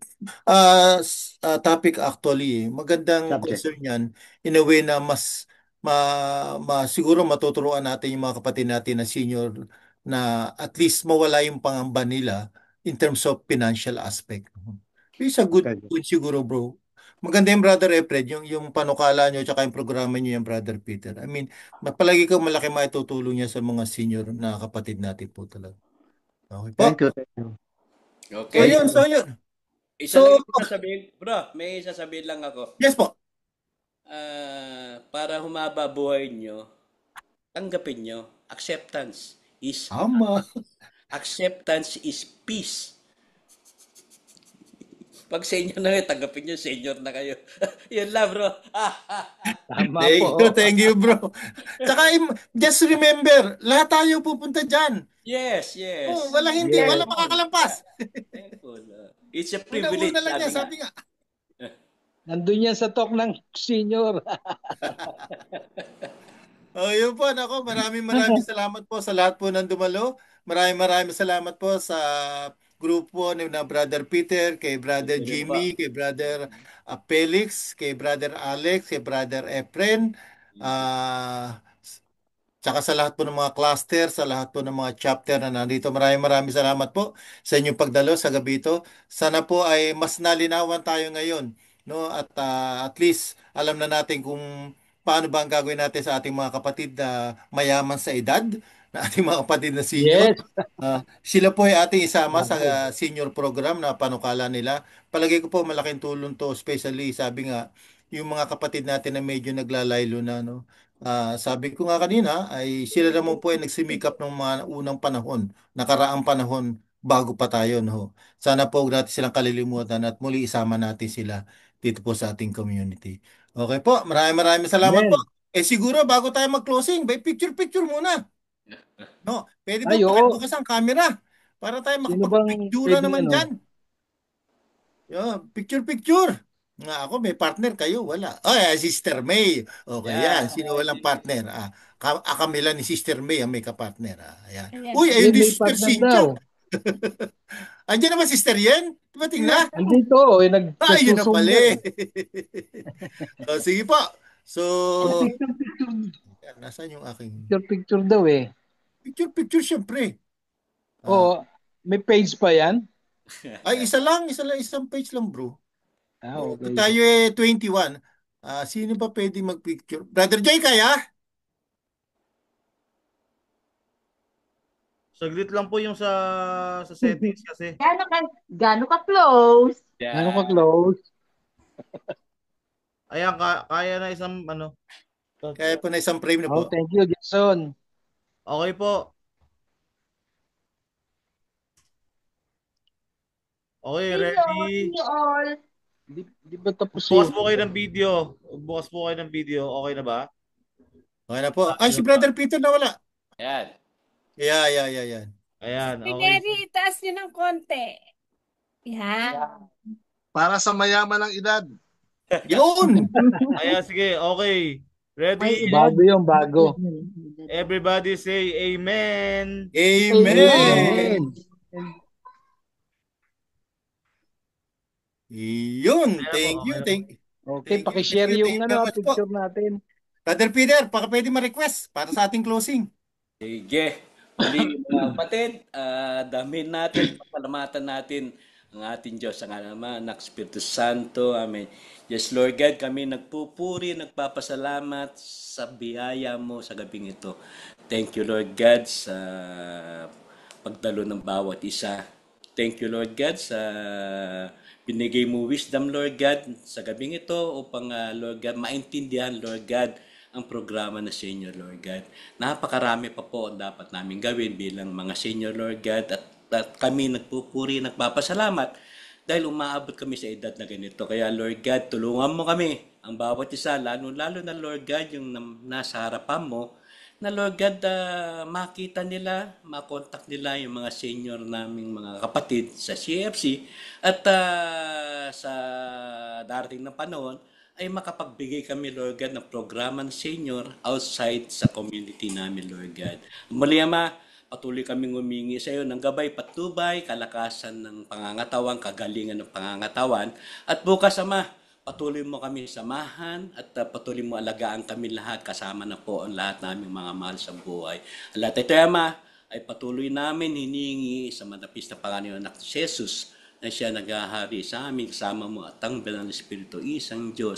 topic actually. Magandang Subject. concern yan in a way na siguro matuturuan natin yung mga kapatid natin na senior na at least mawala yung pangamba nila in terms of financial aspect. It's a good Okay. point siguro, bro. Maganda yung Brother Efred, yung panukala nyo tsaka yung programa nyo yung Brother Peter. I mean, palagi ko malaki maitutulong niya sa mga senior na kapatid natin po talaga. Okay po. Thank you. Thank you. Okay. So yun. Isa lang yung sasabihin. Bro, may sasabihin lang ako. Yes po. Para humaba buhay nyo, tanggapin nyo. Acceptance is acceptance is peace. Pag senior na kayo, tanggapin nyo, senior na kayo. Yun lang, bro. Tama po. Thank you, bro. Tsaka, just remember, lahat tayo pupunta dyan. Yes. Walang makakalampas. It's a privilege. Una lang yan, sabi nga. Nandun yan sa talk ng senior. Yun po, nako, maraming salamat po sa lahat po ng dumalo. Maraming salamat po sa grupo ni na Brother Peter, kay Brother Jimmy, kay Brother Felix, kay Brother Alex, kay Brother Efren, tsaka sa lahat po ng mga cluster, sa lahat po ng mga chapter na nandito. Maraming salamat po sa inyong pagdalo sa gabi ito. Sana po ay mas nalinawan tayo ngayon, no? At least alam na natin kung paano ba ang gagawin natin sa ating mga kapatid na mayaman sa edad na ating mga kapatid na senior. Yes. Sila po ay ating isama sa senior program na panukala nila. Palagay ko po malaking tulong to, especially sabi nga, yung mga kapatid natin na medyo naglalaylo na, no? Sabi ko nga kanina, ay sila naman po ay nagsimikap ng mga unang panahon, nakaraang panahon, bago pa tayo, no? Sana po huwag natin silang kalilimutan at muli isama natin sila dito po sa ating community. Okay po, maraming salamat po. Amen. Siguro bago tayo mag-closing, may picture-picture muna. No, pwede ba Ay, oo. pakibukas ang camera para tayo Sino bang makapag-picture pwedeng naman ano? dyan. Picture-picture. Nga ako, may partner kayo, wala. Sister May. Okay, yan. Sino walang partner? Kamila ni Sister May ang may kapartner. Ayan. Ayan. Uy, ayun Hindi, din may Sister partner Cynthia. daw. Andiyan naman Sister Yen? Diba tingnan? Andito, Yun na nagsusumbo. pala eh. Sige po. So, yan, nasaan yung aking... Picture daw eh. Picture, syempre. Oo, may page pa yan? Ay, isang page lang, bro. Okay. Tayo 21. Sino ba pwede mag-picture? Brother Joy, kaya? Saglit lang po yung sa settings kasi. Gano'n ka close? Ano ka close? Ayan, kaya na isang ano. Kaya po na isang frame na po. Thank you, Jason. Okay po. Okay, ready? You all. Di ba tapos Bukas po kayo ng video. Bukas po kayo ng video. Okay na ba? Okay na po. Ay, si Brother Peter na wala. Ayan. Yeah. Ayan, okay. Pineri, itaas nyo ng konti. Yan. Para sa mayaman ng edad. Yun! Ayan, sige. Okay. Ready? Bago yung bago. Everybody say amen. Amen! Yun! Thank you. Okay, pakishare yung picture natin. Brother Peter, pwede ma-request para sa ating closing. Sige. Muli mga kapatid, damin natin, pasalamatan natin ang ating Diyos, ang Ama, Anak, Espiritu Santo. Amen. Yes, Lord God, kami nagpupuri, nagpapasalamat sa biyaya mo sa gabing ito. Thank you, Lord God, sa pagdalo ng bawat isa. Thank you, Lord God, sa binigay mo wisdom, Lord God, sa gabing ito upang, Lord God, maintindihan, Lord God, ang programa na senior, Lord God. Napakarami pa po ang dapat namin gawin bilang mga senior, Lord God, at kami nagpupuri, nagpapasalamat dahil umaabot kami sa edad na ganito. Kaya, Lord God, tulungan mo kami, ang bawat isa, lalo na, Lord God, yung nasa harapan mo, na Lord God, makita nila, makontak nila yung mga senior naming mga kapatid sa CFC at sa darating na panahon, ay makapagbigay kami, Lord God, ng programa ng senior outside sa community namin, Lord God. Muli, Ama, patuloy kaming humingi sa iyo ng gabay, patnubay, kalakasan ng pangangatawan, kagalingan ng pangangatawan. At bukas, Ama, patuloy mo kami samahan at patuloy mo alagaan kami lahat. Kasama na po ang lahat naming mga mahal sa buhay. Ang lahat ito, Ama, ay patuloy namin hiningi sa manapis na Panginoon Anak ni Jesus na siya naghahari sa amin, kasama mo at ang Banal na Espiritu, isang Diyos,